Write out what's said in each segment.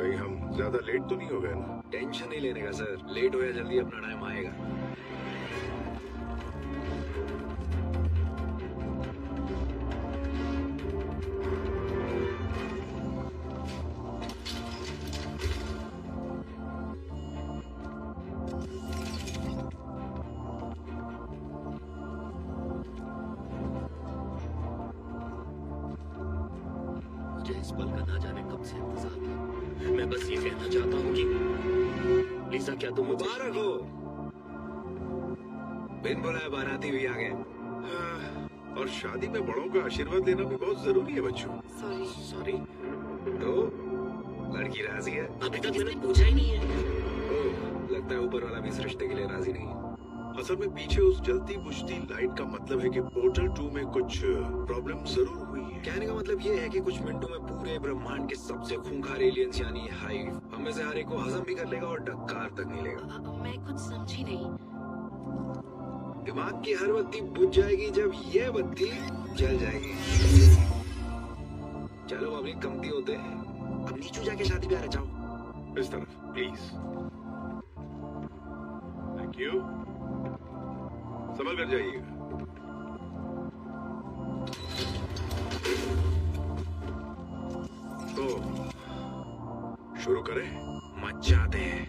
कहीं हम ज्यादा लेट तो नहीं हो गए ना? टेंशन नहीं लेने का सर, लेट हो या जल्दी अपना टाइम आएगा। मुझे इस पल का ना जाने कब से इंतजार था। मैं बस ये कहना चाहता हूँ कि लिसा, क्या तुम मुबारक हो। बिन बुलाए बाराती भी आ गए। और शादी में बड़ों का आशीर्वाद लेना भी बहुत जरूरी है बच्चों। सॉरी। तो लड़की राजी है? अभी तक मैंने पूछा ही नहीं है। ओह, लगता है ऊपर वाला भी इस रिश्ते के लिए राजी नहीं है। असल में पीछे उस जलती बुझती लाइट का मतलब है कि पोर्टल 2 में कुछ प्रॉब्लम जरूर हुई है। कहने का मतलब ये है कि कुछ मिनटों में पूरे ब्रह्मांड के सबसे खूंखार एलियंस यानी हाइव हम में से हर एक को हजम भी कर लेगा और डकार तक नहीं लेगा। मैं कुछ समझी नहीं। दिमाग की हर बत्ती बुझ जाएगी जब ये बत्ती जल जाएगी। चलो अभी कमती होते हैं, अब नीचू जाके शादी पे आ जाओ। इस तरफ प्लीज। Thank you. संभल कर जाइएगा। तो शुरू करें? मत जाते हैं।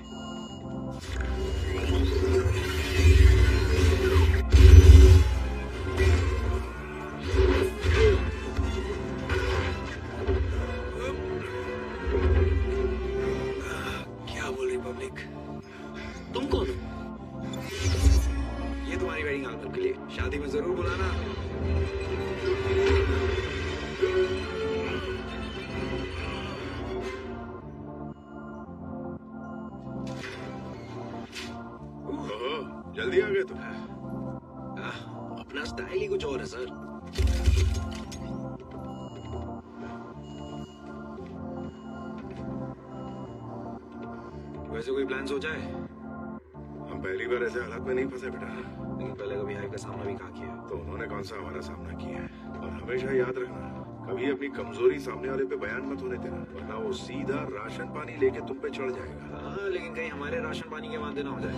क्या बोल रही पब्लिक? तुम कौन हो? ये तुम्हारी वेडिंग एल्बम के लिए, शादी में जरूर बुलाना। जल्दी आ गए तुम। अपना स्टाइल ही कुछ और है सर। वैसे कोई प्लान सोचा है? हम पहली बार ऐसे हालात में नहीं फंसे बेटा। लेकिन पहले कभी हाइव का सामना भी कहा किया है। तो उन्होंने कौन सा हमारा सामना किया है। और हमेशा याद रखना, कभी अपनी कमजोरी सामने वाले पे बयान मत होने देना, वरना वो सीधा राशन पानी लेके तुम पे चढ़ जाएगा। हाँ, लेकिन कहीं हमारे राशन पानी के वादे ना हो जाए।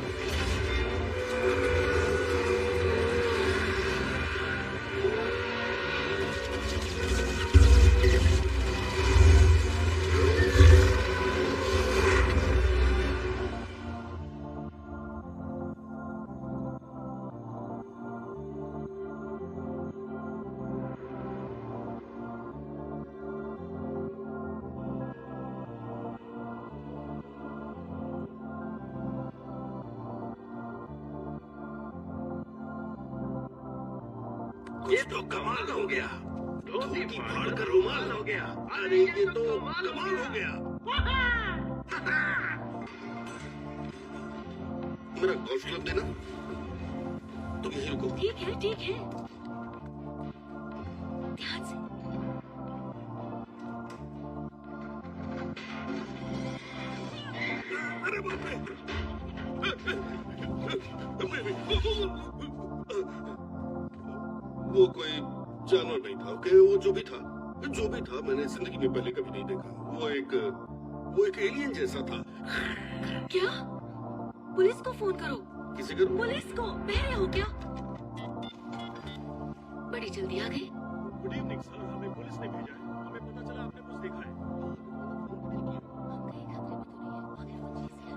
ये तो कमाल हो गया। धोती फाड़ कर रुमाल हो गया। अरे ये तो कमाल हो गया। मेरा गोल्फ क्लब देना। तुम यहीं रुको। ठीक है ध्यान से। अरे बाप रे। वो कोई जानवर नहीं था। ओके, वो जो भी था मैंने जिंदगी में पहले कभी नहीं देखा। वो एक एलियन जैसा था। क्या? पुलिस को फोन करो। किसी करो? पुलिस को। बहरे हो क्या? बड़ी जल्दी आ गई। गुड इवनिंग सर, हमें पुलिस ने भेजा है। हमें पता चला आपने कुछ देखा है। हम कहीं खतरे में तो नहीं है। आगे फोन चीज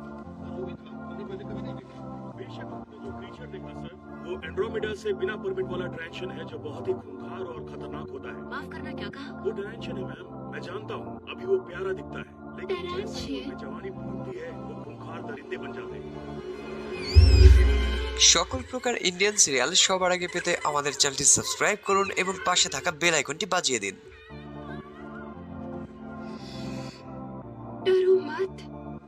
जो भी था मैंने पहले कभी नहीं देखा। बेशक आपने जो क्रीचर देखा सर, वो एंड्रोमेडा से बिना परमिट वाला ट्रांजिशन है जो बहुत ही खूंखार और खतरनाक होता है। माफ करना, क्या कहा? वो ट्रांजिशन है मैम, मैं जानता हूँ। अभी वो प्यारा दिखता है, लेकिन जैसे ही उनमें जवानी फूटती है वो खूंखार दरिंदे बन जाते हैं। সকল প্রকার ইন্ডিয়ান সিরিয়াল সবার আগে পেতে আমাদের চ্যানেলটি সাবস্ক্রাইব করুন এবং পাশে থাকা বেল আইকনটি বাজিয়ে দিন। डरो मत,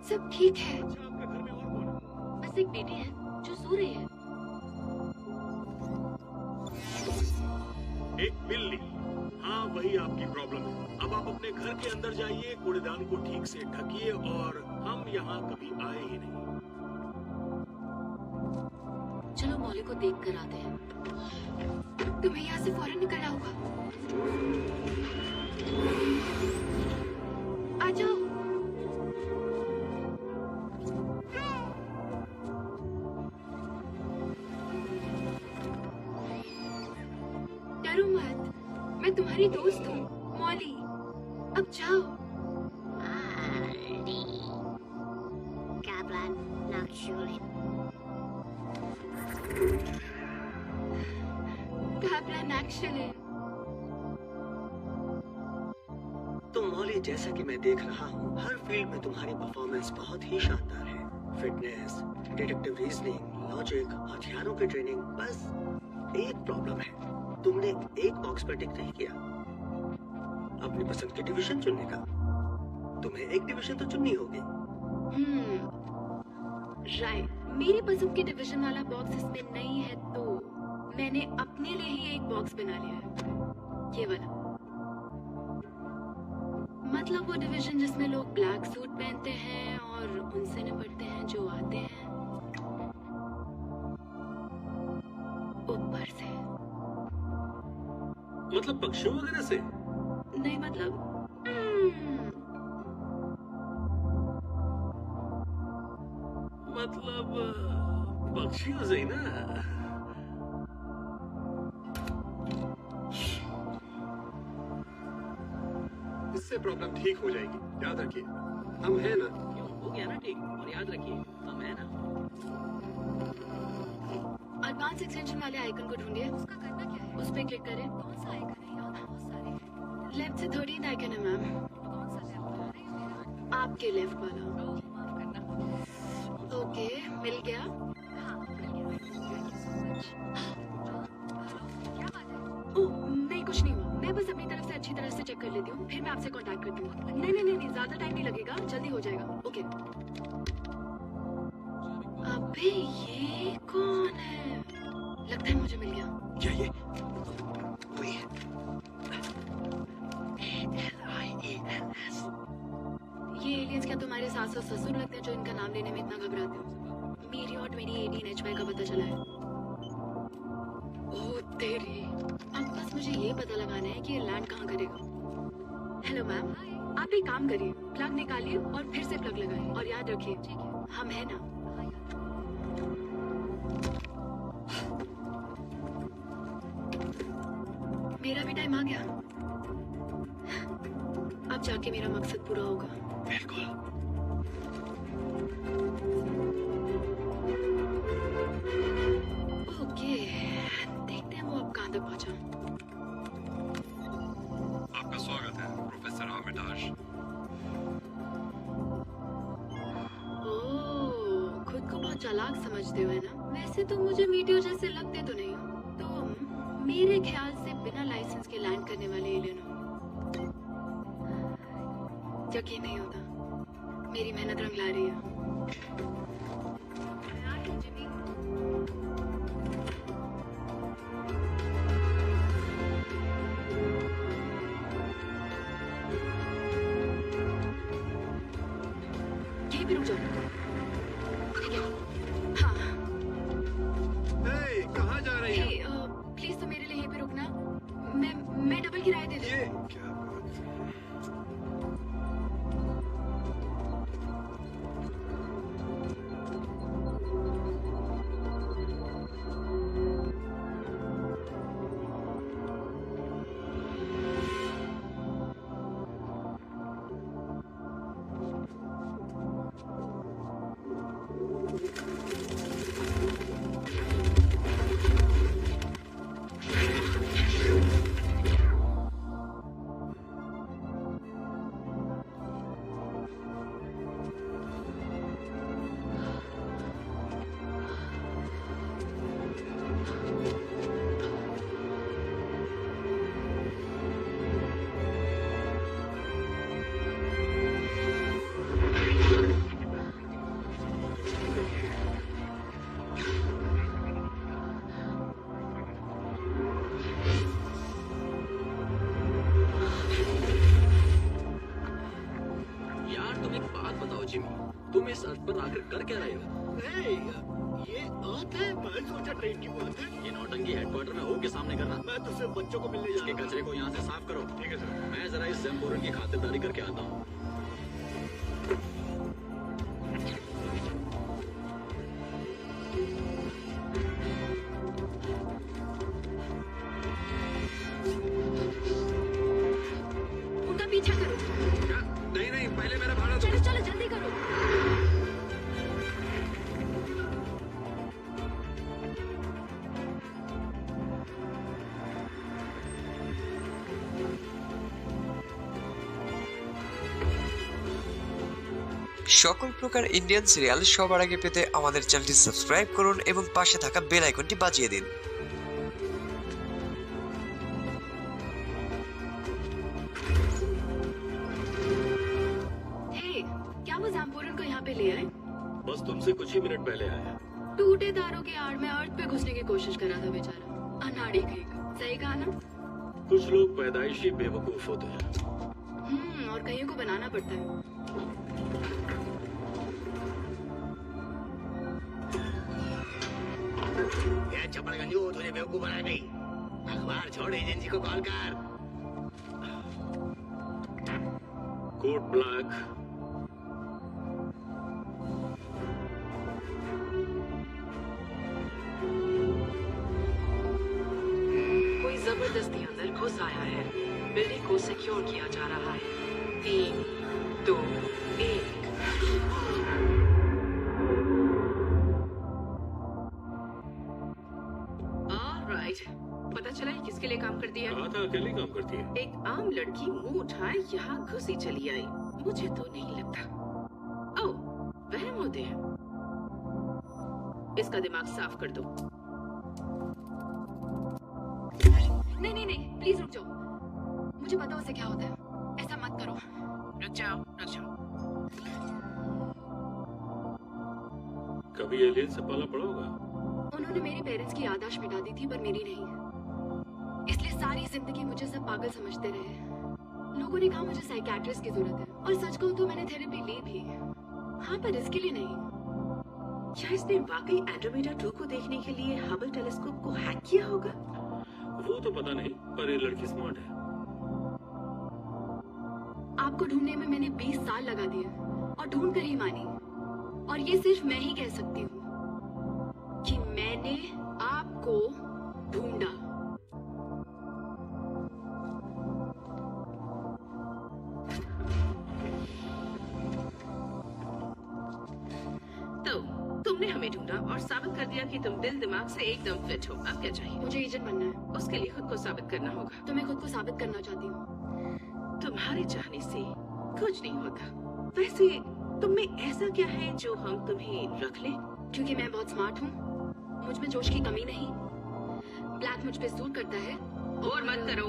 सब ठीक है। अच्छा, आपके घर में और कौन है? बस एक बेटी है जो सो रही है। एक बिल्ली। हाँ, वही आपकी प्रॉब्लम है। अब आप अपने घर के अंदर जाइए, कूड़ेदान को ठीक से ढकिए और हम यहाँ कभी आए ही नहीं। चलो मौली को देख कर आते हैं। तुम्हें यहाँ से फौरन निकलना होगा। आ जाओ। डरो मत, मैं तुम्हारी दोस्त हूँ मौली। अब जाओ। Kaplan Nakshulin. Kaplan Nakshulin. तो मौली, जैसा कि मैं देख रहा हूँ, हर फील्ड में तुम्हारी परफॉर्मेंस बहुत ही शानदार है। फिटनेस, डिडक्टिव रीजनिंग, लॉजिक, हथियारों की ट्रेनिंग। बस एक प्रॉब्लम है, तुमने एक बॉक्स पर टिक नहीं किया, अपनी पसंद की डिवीजन चुनने का। तुम्हें एक डिवीजन तो चुननी होगी। राइट, मेरी पसंद के डिवीजन वाला बॉक्स इसमें नहीं है, तो मैंने अपने लिए ही एक बॉक्स बना लिया है, ये वाला। मतलब वो डिवीजन जिसमें लोग ब्लैक सूट पहनते हैं और उनसे निपटते हैं जो आते हैं ऊपर से। मतलब पक्षियों वगैरह से? नहीं, मतलब मतलब पक्षियों से ही ना। इससे प्रॉब्लम ठीक हो जाएगी, याद रखिए। हम है ना। हो गया ना ठीक, और याद रखिए हम है ना। एडवांस एक्सटेंशन वाले आइकन को ढूंढिए। उसका करना क्या है? उस पे क्लिक करें। कौन सा आइकन है? यहाँ बहुत सारे हैं। लेफ्ट से 13 आइकन है मैम। कौन सा लेफ्ट? आपके लेफ्ट वाला। माफ करना। ओके, मिल गया। हाँ, मिल गया। क्या बात है? ओह, नहीं, कुछ नहीं हुआ। मैं बस अपनी तरफ से अच्छी तरह से चेक कर लेती हूँ, फिर मैं आपसे कांटेक्ट करती हूँ। नहीं नहीं नहीं, ज्यादा टाइम नहीं लगेगा, जल्दी हो जाएगा। ओके। अबे ये कौन है? लगता है मुझे मिल गया। क्या ये वही है? ये एलियंस क्या तुम्हारे सास और ससुर लगते हैं जो इनका नाम लेने में इतना घबराते हो? मेरी और 2018 का पता चला है। ओह तेरी। अब बस मुझे ये पता लगाना है कि ये लैंड कहाँ करेगा। हेलो मैम, आप एक काम करिए, प्लग निकालिए और फिर से प्लग लगाइए, और याद रखिए हम है ना। मेरा भी टाइम आ गया। अब जाके मेरा मकसद पूरा होगा। बिल्कुल। ओके, देखते हैं वो अब कहाँ तक पहुँचा। आपका स्वागत है प्रोफेसर आमिताज। ओह, खुद को बहुत चालाक समझते हो है ना? वैसे तो मुझे मीटियो जैसे लगते तो नहीं हो। तुम मेरे ख्याल से बिना लाइसेंस के लैंड करने वाले एलियन हो। यकीन नहीं होता, मेरी मेहनत रंग ला रही है। जिमी, यहीं पे रुक जाओ। ठीक है। हाँ। कहाँ जा रही है? प्लीज तो मेरे लिए यहीं पे रुकना। मैं डबल किराया दे दूँ। ये क्या बात है? तुम इस अर्थ पर आकर कर क्या रहे हो? ये अर्थ है, मैं सोचा ट्रेन की बात है। ये नौटंकी हेडक्वार्टर में हो के सामने करना। मैं तो सिर्फ बच्चों को मिलने जा इसके रहा हूँ। कचरे को यहाँ से साफ करो। ठीक है सर। मैं जरा इस जम्बूरन की खातिरदारी करके आता हूँ। उनका पीछा करो। नहीं नहीं, पहले मेरा भाड़ा दो। चलो चलो जल्दी करो। সকল প্রকার ইন্ডিয়ান সিরিয়াল সবার আগে পেতে আমাদের চ্যানেলটি সাবস্ক্রাইব করুন এবং পাশে থাকা বেল আইকনটি বাজিয়ে দিন। हे, क्या वो जाम्बूरन को यहाँ पे ले आए? बस तुमसे कुछ ही मिनट पहले आया। टूटे तारों की आड़ में अर्थ पे घुसने की कोशिश कर रहा था बेचारा। अनाड़ी कहीं का। सही कहा ना? कुछ लोग पैदाइशी बेवकूफ होते हैं। और कईयों को बनाना पड़ता है। चपड़गंजू, तुझे बेवकूफ बना गई। अखबार छोड़, एजेंसी को कॉल कर। Code black. कोई जबरदस्ती अंदर घुस आया है। बिल्डिंग को सिक्योर किया जा रहा है। 3, 2, 1। ऑलराइट, पता चला है किसके लिए काम करती है? कहा था अकेले काम करती है। एक आम लड़की मुंह उठाए यहाँ घुसी चली आई। मुझे तो नहीं लगता। ओह, वहम होते हैं। इसका दिमाग साफ कर दो। नहीं नहीं नहीं, प्लीज रुक जाओ। मुझे पता उसे क्या होता है। ऐसा मत करो। रुक जाओ, रुक जाओ। कभी एलियन से पाला पड़ा होगा? उन्होंने मेरे पेरेंट्स की याददाश्त मिटा दी थी, पर मेरी नहीं। इसलिए सारी जिंदगी मुझे सब पागल समझते रहे। लोगों ने कहा मुझे साइकियाट्रिस्ट की जरूरत है, और सच कहूं तो मैंने थेरेपी ली भी। हाँ, पर इसके लिए नहीं। क्या इसने वाकई एंड्रोमेडा 2 को देखने के लिए हबल टेलीस्कोप को हैक किया होगा? वो तो पता नहीं, पर ये लड़की स्मार्ट है। आपको ढूंढने में मैंने 20 साल लगा दिए, और ढूंढ कर ही मानी। और ये सिर्फ मैं ही कह सकती हूँ कि मैंने आपको ढूंढा। तो तुमने हमें ढूंढा और साबित कर दिया कि तुम दिल दिमाग से एकदम फिट हो। अब क्या चाहिए? मुझे एजेंट बनना है, उसके लिए खुद को साबित करना होगा। तो मैं खुद को साबित करना चाहती हूँ। तुम्हारे चाहने से कुछ नहीं होता। वैसे तुम में ऐसा क्या है जो हम तुम्हें रख लें? क्योंकि मैं बहुत स्मार्ट हूँ, मुझ में जोश की कमी नहीं। ब्लैक मुझ पे सूट करता है। और मत करो।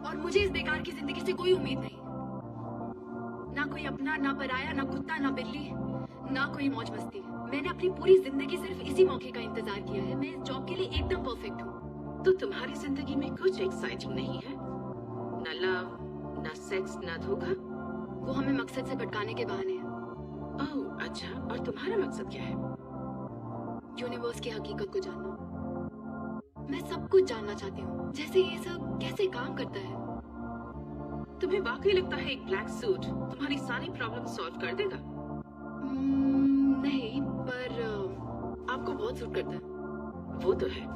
और मुझे इस बेकार की जिंदगी से कोई उम्मीद नहीं। ना कोई अपना, ना पराया, ना कुत्ता, ना बिल्ली, ना कोई मौज मस्ती। मैंने अपनी पूरी जिंदगी सिर्फ इसी मौके का इंतजार किया है। मैं इस जॉब के लिए एकदम परफेक्ट हूँ। तो तुम्हारी जिंदगी में कुछ एक्साइटिंग नहीं है? न लव, न सेक्स, न धोखा? वो हमें मकसद से भटकाने के बहाने हैं। ओह अच्छा, और तुम्हारा मकसद क्या है? यूनिवर्स की हकीकत को जानना। मैं सब कुछ जानना चाहती हूँ, जैसे ये सब कैसे काम करता है। तुम्हें वाकई लगता है एक ब्लैक सूट तुम्हारी सारी प्रॉब्लम सॉल्व कर देगा? नहीं, पर आपको बहुत सूट करता है। वो तो है।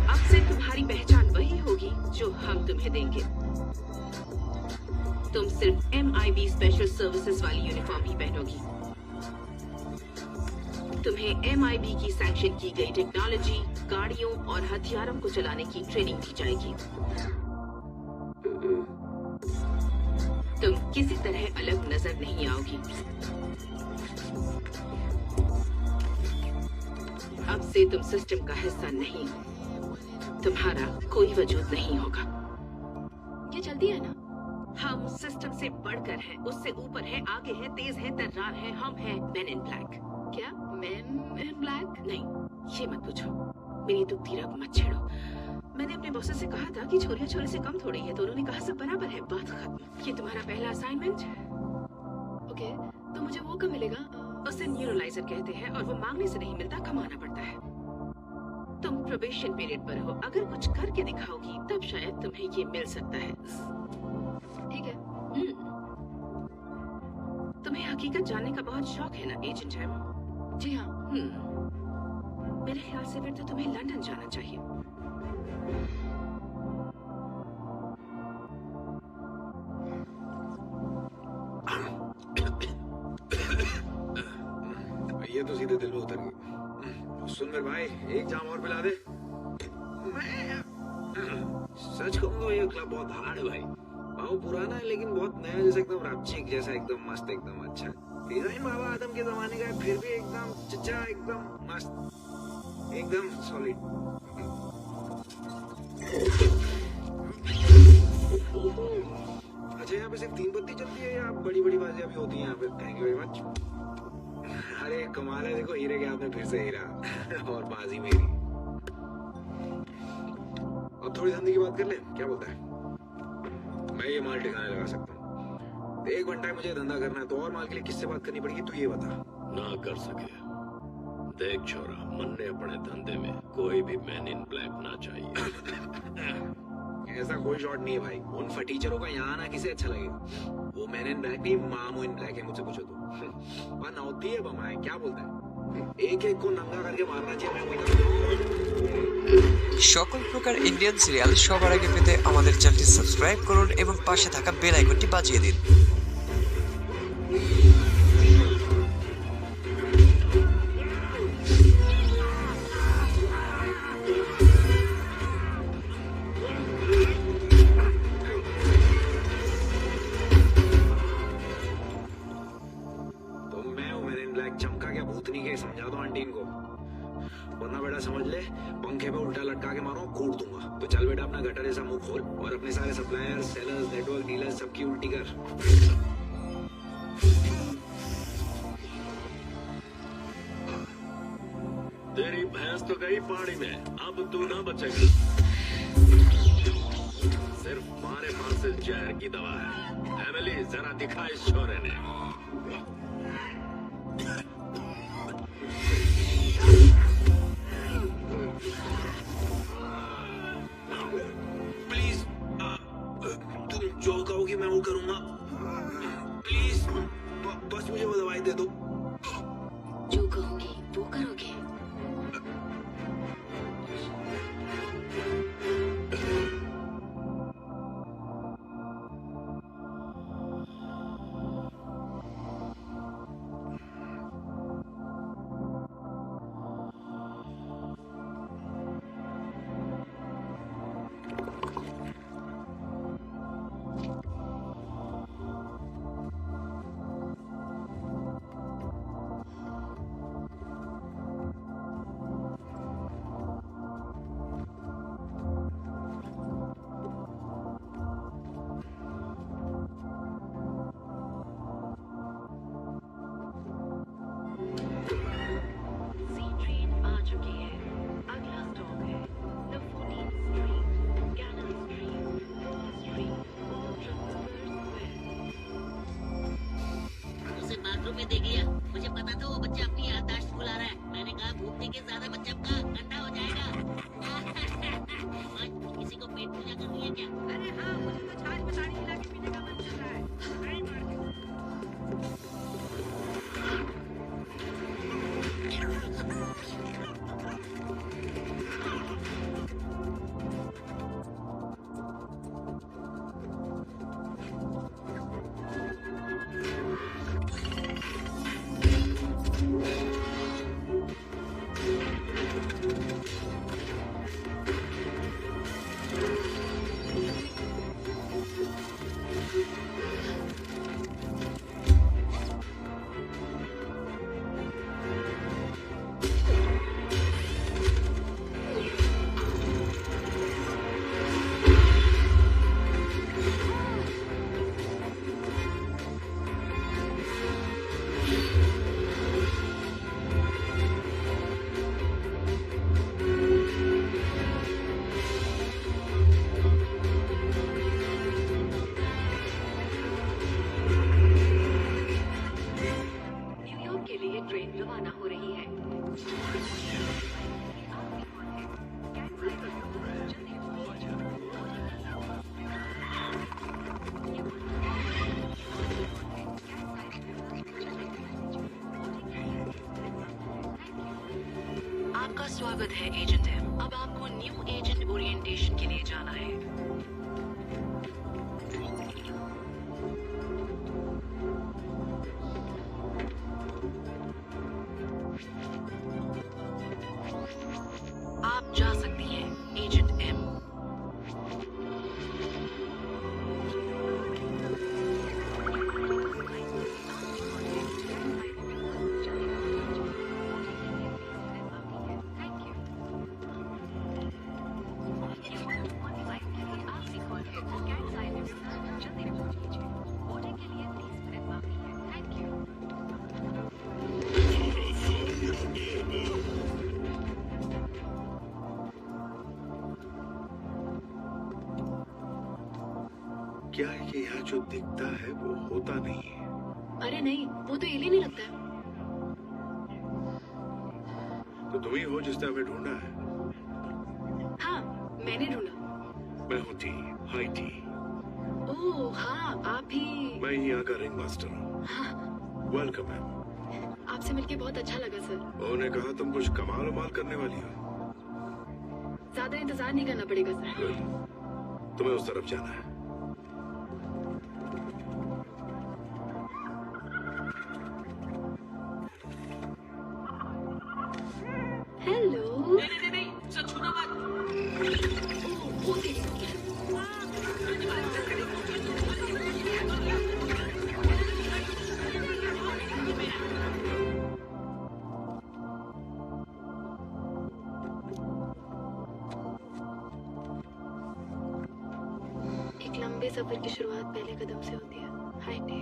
अब से तुम्हारी पहचान वही होगी जो हम तुम्हें देंगे। तुम सिर्फ MIB स्पेशल सर्विसेज वाली यूनिफॉर्म ही पहनोगी। तुम्हें MIB की सैंक्शन की गई टेक्नोलॉजी, गाड़ियों और हथियारों को चलाने की ट्रेनिंग दी जाएगी। तुम किसी तरह अलग नजर नहीं आओगी। अब से तुम सिस्टम का हिस्सा नहीं हो। तुम्हारा कोई वजूद नहीं होगा। ये चलती है ना? हाँ, हम सिस्टम से बढ़कर हैं, उससे ऊपर है, आगे है, तेज है, तर्रार है, हम हैं मेन इन ब्लैक। क्या मैन इन ब्लैक? नहीं, ये मत पूछो, मेरी दुखती रग मत छेड़ो। मैंने अपने बॉस से कहा था कि छोरिया छोरे से कम थोड़ी है, तो उन्होंने कहा सब बराबर है, बात खत्म। ये तुम्हारा पहला असाइनमेंट। ओके, तो मुझे वो कब मिलेगा? उसे न्यूरोलाइजर कहते हैं और वो मांगने से नहीं मिलता, कमाना पड़ता है। तुम प्रोबेशन पीरियड पर हो, अगर कुछ करके दिखाओगी तब शायद तुम्हें ये मिल सकता है। ठीक है। तुम्हें हकीकत जानने का बहुत शौक है ना एजेंट है? जी हाँ। मेरे ख्याल से फिर तो तुम्हें लंदन जाना चाहिए। ये तो सीधे दिल में उतर गई। सुन मेरे भाई, एक जाम और पिला दे। मैं सच कहूँ तो ये क्लब बहुत हार्ड है भाई। बहुत पुराना है लेकिन बहुत नया, जैसा एकदम रैपचिक जैसा, एकदम मस्त, एकदम अच्छा। डिजाइन बाबा आदम के जमाने का है, फिर भी एकदम चचा, एकदम मस्त, एकदम सॉलिड। अच्छा, यहाँ पे सिर्फ 3 बत्ती चलती है या बड़ी बड़ी बातें भी होती हैं यहाँ पे? Thank you very much. अरे कमाल है, देखो हीरे के हाथ में फिर से हीरा और बाजी मेरी। अब थोड़ी धंधे की बात कर ले, क्या बोलता है? मैं ये माल ठिकाने लगा सकता हूँ। 1 घंटा है मुझे धंधा करना है, तो और माल के लिए किससे बात करनी पड़ेगी तू ये बता। ना कर सके। देख छोरा, मन्ने अपने धंधे में कोई भी मैन इन ब्लैक ना चाहिए। ऐसा कोई शॉट नहीं है भाई। उन फटीचरों का यहाँ आना किसे अच्छा लगेगा? वो मैन इन ब्लैक नहीं, मामू इन ब्लैक है, मुझसे पूछो तो। वहाँ नौती है बमाए, क्या बोलता है? एक एक को नंगा करके मारना चाहिए। मैं সকল প্রকার ইন্ডিয়ান সিরিয়াল সবার আগে পেতে আমাদের চ্যানেলটি সাবস্ক্রাইব করুন এবং পাশে থাকা বেল আইকনটি বাজিয়ে দিন। तो मैं हूँ मैन इन ब्लैक, चमका क्या भूतनी के, समझा दो आंटी को। वरना बेटा समझ ले, पंखे पे उल्टा लटका के मारो, कूट दूंगा। तो चल बेटा अपना गटर जैसा मुंह खोल और अपने सारे सप्लायर्स, सेलर्स, नेटवर्क डीलर्स सबकी उल्टी कर। तेरी भैंस तो गई पानी में, अब तू ना बचेगा। सिर्फ मारे पास से जहर की दवा है। एमिली, जरा दिखा इस छोरे ने। प्लीज, तुम जो कहोगी मैं वो करूंगा। प्लीज, बस मुझे वो दवाई दे दो। जो कहोगी वो करोगे। सी ट्रेन आ चुकी है। अगला स्टॉप है लफोनी स्ट्रीट, कैनल स्ट्रीट, स्ट्रीट, उसे बाथरूम में देख लिया। मुझे पता था वो बच्चा अपनी याददाश्त भुला रहा है। मैंने कहा भूखने के ज्यादा मत चमका, ठंडा हो जाएगा। किसी को पेट पूजा करनी है क्या? अरे हाँ, मुझे तो छाछ में ताड़ी मिला के पीने का मन चल रहा है। आपका स्वागत है एजेंट एम। अब आपको न्यू एजेंट ओरिएंटेशन के लिए जाना है। आप जा सकती हैं एजेंट एम। क्या है कि यहाँ जो दिखता है वो होता नहीं है? अरे नहीं, वो तो एलियन ही लगता है। तो तुम ही हो जिसने हमें ढूंढा है। हाँ, मैंने ढूंढा। मैं हूँ टी, हाई टी। ओह हाँ, आप ही। मैं यहाँ का रिंग मास्टर हूँ। हाँ, वेलकम मैम। आपसे मिलके बहुत अच्छा लगा सर। उन्होंने कहा तुम कुछ कमाल उमाल करने वाली हो। ज्यादा इंतजार नहीं करना पड़ेगा सर। गुड। तुम्हें उस तरफ जाना है। हेलो। नहीं, सर छूना मत। ओके। एक लंबे सफर की शुरुआत पहले कदम से होती है। हाय टे।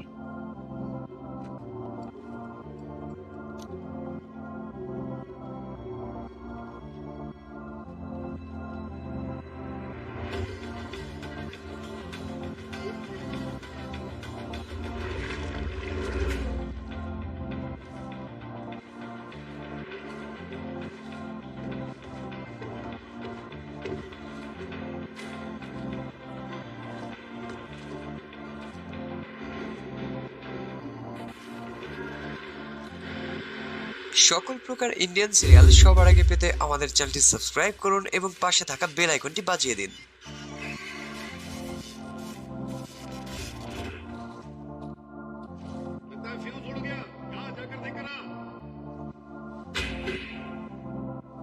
সকল প্রকার ইন্ডিয়ান সিরিয়াল সবার আগে পেতে আমাদের চ্যানেলটি সাবস্ক্রাইব করুন এবং পাশে থাকা বেল আইকনটি বাজিয়ে দিন।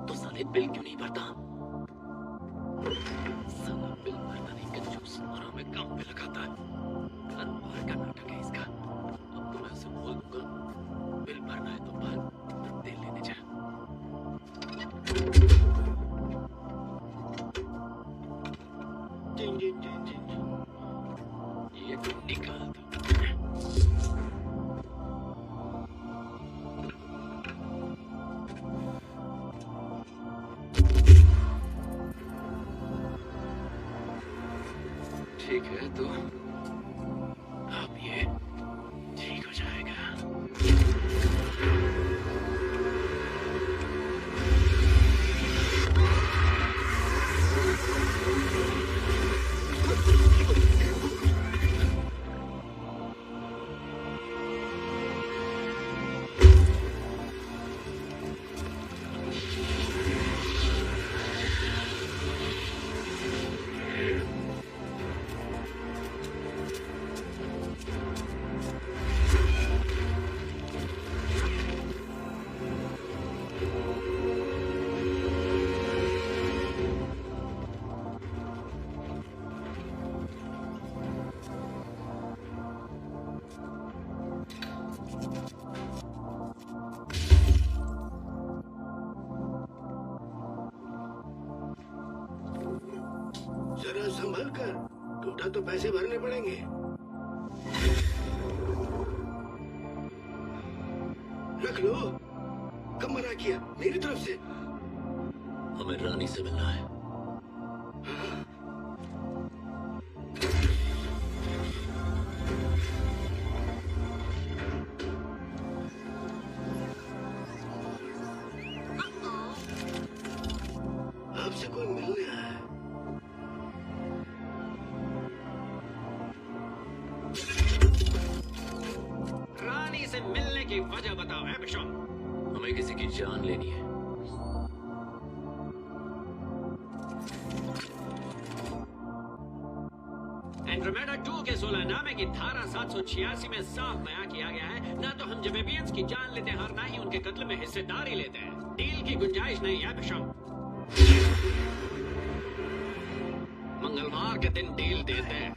तो साले बिल क्यों नहीं भरता? साला बिल भरता नहीं, कंजूस, और हमें काम पे लगाता है। हर बार का नाटक है इसका। अब तो मैं उसे बोल दूंगा, बिल भरना है तो भर, तेल लेने जा। ये निकाल दो। ठीक है, तो अब ये ठीक हो जाएगा। जरा संभल कर, टूटा तो पैसे भरने पड़ेंगे। रख लो। कब मना किया? मेरी तरफ से। हमें रानी से मिलना है। आपसे कोई मिलने आया है। रानी से मिलने की वजह बताओ है बिशॉप। हमें किसी की जान लेनी है। कि धारा 786 में साफ बयां किया गया है, ना तो हम जमेबियंस की जान लेते हैं और ना ही उनके कत्ल में हिस्सेदारी लेते हैं। डील की गुंजाइश नहीं है बिशप। मंगलवार के दिन डील देते हैं।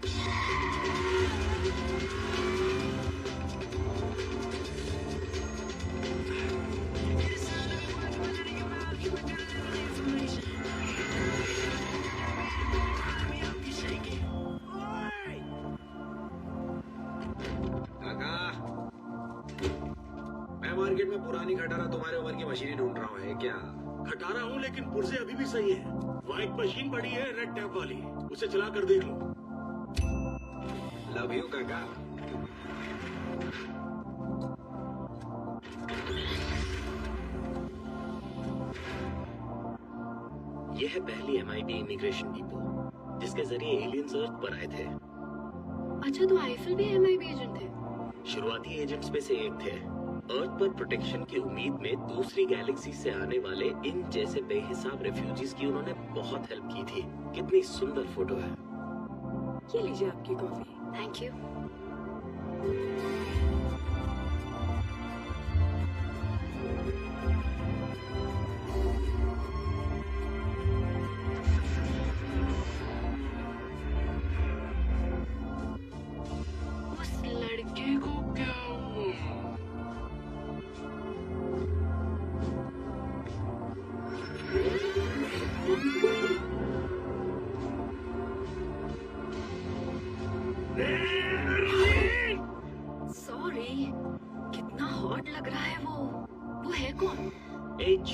मार्केट में पुरानी खटारा तुम्हारे उम्र की मशीनें ढूंढ रहा हूँ, है क्या? खटारा हूँ लेकिन पुर्जे अभी भी सही है। व्हाइट मशीन बड़ी है, रेड टैप वाली, उसे चला कर देख लो। लव यू काका। यह है पहली MIB इमिग्रेशन डिपो जिसके जरिए एलियंस अर्थ पर आए थे। अच्छा, तो आईफिल भी MIB एजेंट थे? शुरुआती एजेंट्स में से एक थे। अर्थ पर प्रोटेक्शन की उम्मीद में दूसरी गैलेक्सी से आने वाले इन जैसे बेहिसाब रेफ्यूजीज की उन्होंने बहुत हेल्प की थी। कितनी सुंदर फोटो है। ये लीजिए आपकी कॉफी। Thank you. उस लड़के को क्या हुआ? सॉरी, कितना हॉट लग रहा है वो है कौन? एज,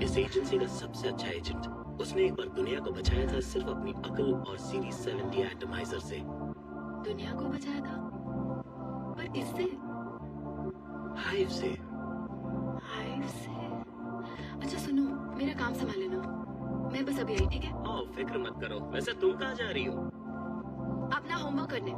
इस एजेंसी का सबसे अच्छा एजेंट। उसने एक बार दुनिया को बचाया था सिर्फ अपनी अकल और सीरीज 70 एटमाइजर से। दुनिया को बचाया था, पर किससे? हाइव से। हाइव से? अच्छा सुनो, मेरा काम संभाल लेना, मैं बस अभी आई, ठीक है? ओह, फिक्र मत करो। वैसे तुम कहाँ जा रही हो? अपना होमवर्क करने।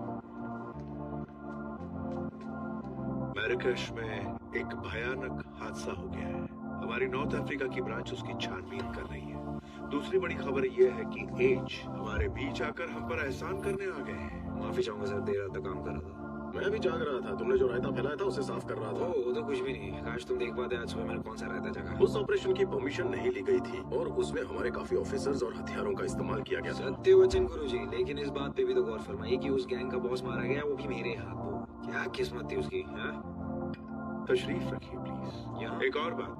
मैराकेश में एक भयानक हादसा हो गया है। हमारी नॉर्थ अफ्रीका की ब्रांच उसकी छानबीन कर रही है। दूसरी बड़ी खबर यह है कि एज हमारे बीच आकर हम पर एहसान करने आ गए हैं। माफी चाहूंगा सर, देर रात तक काम कर रहा था। मैं भी जाग रहा था। तुमने जो रायता फैलाया था उसे साफ कर रहा था। वो तो कुछ भी नहीं। काश तुम देख पाते आज सुबह मैंने कौन सा रायता जगा। उस ऑपरेशन की परमिशन नहीं ली गई थी और उसमें हमारे काफी ऑफिसर्स और हथियारों का इस्तेमाल किया गया था। सत्य वचन गुरुजी, लेकिन इस बात पे भी तो गौर फरमाइए कि उस गैंग का बॉस मारा गया, वो भी मेरे हाथों। क्या किस्मत थी उसकी। तशरीफ रखिए प्लीज। एक और बात,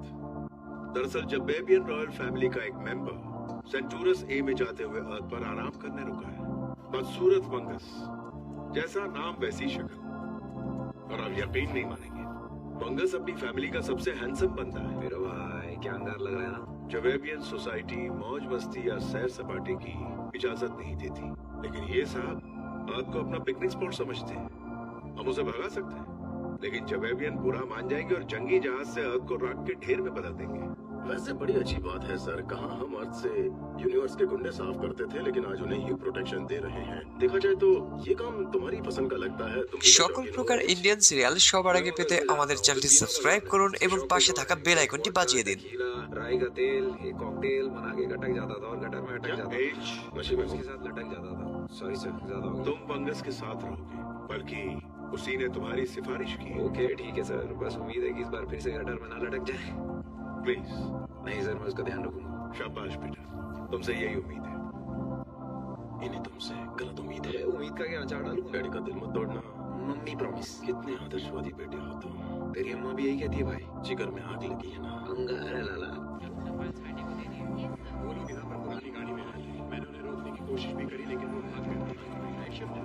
दरअसल जबेबियन रॉयल फैमिली का एक मेंबर सेंटूरस ए में जाते हुए अर्थ पर आराम करने रुका है। बदसूरत फंगस, जैसा नाम वैसी शक्ल। और आप यकीन नहीं मानेंगे, फंगस अपनी फैमिली का सबसे हैंडसम बंदा है। मेरा भाई क्या अंगार लग रहा है ना। जबेबियन सोसाइटी मौज मस्ती या सैर सपाटे की इजाजत नहीं देती, लेकिन ये साहब अर्थ को अपना पिकनिक स्पॉट समझते हैं। हम उसे भगा सकते हैं, लेकिन जबेबियन बुरा मान जाएंगे और जंगी जहाज से अर्थ को राख के ढेर में बदल देंगे। वैसे बड़ी अच्छी बात है सर। कहाँ हम अर्थ से यूनिवर्स के गुंडे साफ करते थे, लेकिन आज उन्हें ही प्रोटेक्शन दे रहे हैं। देखा जाए तो ये काम तुम्हारी पसंद का लगता है। সকল প্রকার ইন্ডিয়ান সিরিয়াল সবার আগে পেতে আমাদের চ্যানেলটি সাবস্ক্রাইব করুন এবং পাশে থাকা বেল আইকনটি বাজিয়ে দিন। राई का तेल, एक कॉकटेल बना के गटक जाता था और गटर में अटक जाता एज था। उसके साथ लटक जाता था। सॉरी सर, ज्यादा हो गया। तुम फंगस के साथ रहोगे, बल्कि उसी ने तुम्हारी सिफारिश की। ओके ठीक है सर, बस उम्मीद है कि इस बार फिर से गटर में ना लटक जाए। प्लीज। नहीं सर, मैं उसका ध्यान रखूंगा। शाबाश बेटा, तुमसे यही उम्मीद है। इन्हें तुमसे गलत उम्मीद है। उम्मीद का क्या अचार डालूंगा। डैडी का दिल मत तोड़ना। Mummy promise. कितने आदर्शवादी बेटे हो तुम। तेरी अम्मा भी यही कहती है भाई। जिगर में आग लगी है ना। अंगारा लाला। वो लोग यहाँ पर पुरानी गाड़ी में आए। मैंने उन्हें रोकने की कोशिश भी करी, लेकिन वो भाग गए। नाइट शिफ्ट है।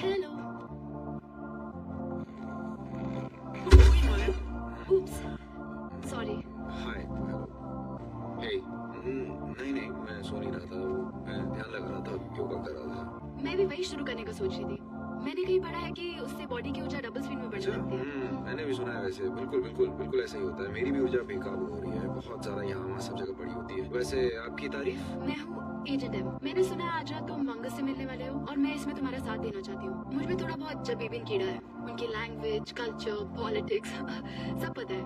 हेलो। Oops. Sorry. हाय। हे। नहीं नहीं, मैं सो नहीं रहा था, मैं ध्यान लगा रहा था, योगा कर रहा था। मैं भी वही शुरू करने का सोच रही थी। मैंने कहीं पढ़ा है कि उससे बॉडी की ऊर्जा डबल स्पीड में बढ़ जाती है। मैंने भी सुना है वैसे। बिल्कुल बिल्कुल बिल्कुल ऐसा ही होता है। मेरी भी ऊर्जा बेकाबू हो रही है, बहुत ज्यादा यहाँ वहाँ सब जगह पड़ी होती है। वैसे आपकी तारीफ। मैं हूँ एजेंट एम। मैंने सुना है आज रात तुम मंगस से मिलने वाले हो और मैं इसमें तुम्हारा साथ देना चाहती हूँ। मुझ में थोड़ा बहुत जबेबियन कीड़ा है। उनकी लैंग्वेज, कल्चर, पॉलिटिक्स सब पता है।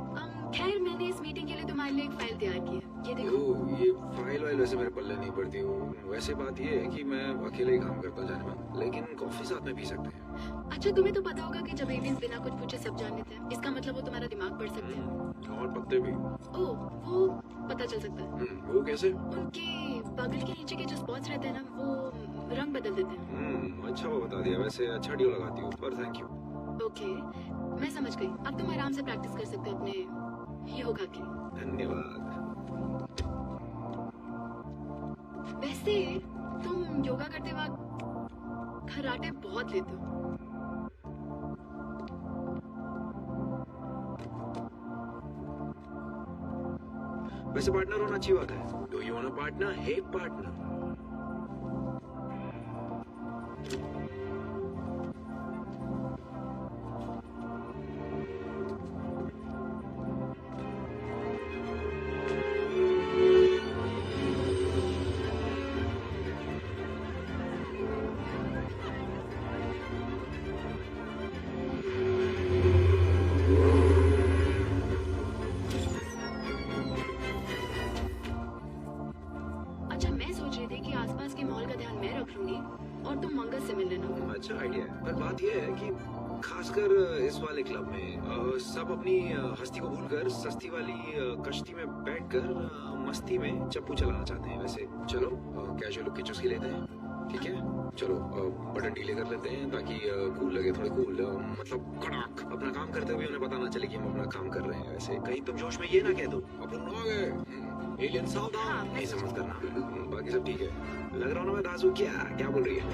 खैर मैंने इस मीटिंग के लिए तुम्हारे लिए एक फाइल तैयार की है, ये देखो। ये फाइल वाइल वैसे मेरे पल्ले नहीं पड़ती हो। वैसे बात ये है कि मैं अकेले ही काम करता जाने में, लेकिन कॉफी साथ में पी सकते हैं। अच्छा तुम्हें तो पता होगा कि जब एलियंस बिना कुछ पूछे सब जान लेते हैं, इसका मतलब वो तुम्हारा दिमाग पढ़ सकते हैं। और पत्ते भी। ओह, वो पता चल सकता है। वो कैसे? उनके बगल के नीचे के जो स्पॉट्स रहते हैं ना, वो रंग बदल देते हैं। अच्छा वो बता दिया। वैसे अच्छा डील लगाती हो, पर थैंक यू। ओके, मैं समझ गई। अब तुम आराम से प्रैक्टिस कर सकते हो अपने योगा की। धन्यवाद। वैसे तुम योगा करते वक्त खर्राटे बहुत लेते हो। वैसे पार्टनर होना अच्छी बात है। Do you want a partner? Hey partner. अच्छा आइडिया है, पर बात यह है कि खासकर इस वाले क्लब में सब अपनी हस्ती को भूलकर सस्ती वाली कश्ती में बैठकर मस्ती में चप्पू चलाना चाहते हैं। वैसे चलो कैजुअल लुक की चुस्की लेते हैं, ठीक है? चलो बटन ढीले कर लेते हैं ताकि कूल लगे, थोड़े कूल, मतलब कड़क। अपना काम करते हुए उन्हें पता ना चले कि हम अपना काम कर रहे हैं। वैसे कहीं तुम जोश में ये ना कह दो अपन आ गए, एलियन सावधान, ऐसा मत करना। बाकी सब ठीक है। लग रहा हूँ ना मैं दासू? क्या बोल रही है?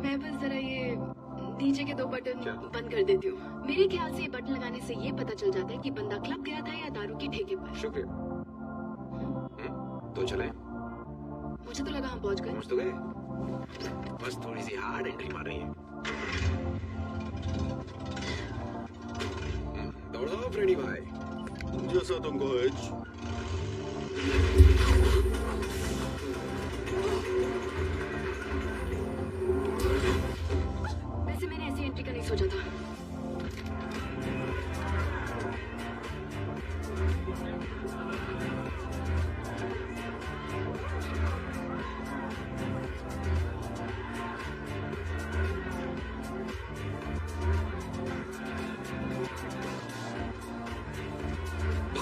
मैं बस जरा ये नीचे के 2 बटन बंद कर देती हूँ। मेरे ख्याल से ये बटन लगाने से ये पता चल जाता है कि बंदा क्लब गया था या दारू की ठेके पर। शुक्रिया। तो चले? मुझे तो लगा हम पहुँच गए। पहुँच तो गए, बस थोड़ी सी हार्ड एंट्री मार रही है। दौड़ाओ फ्रेडी भाई, जैसा तुम कहो। वैसे मैंने ऐसी एंट्री का नहीं सोचा था।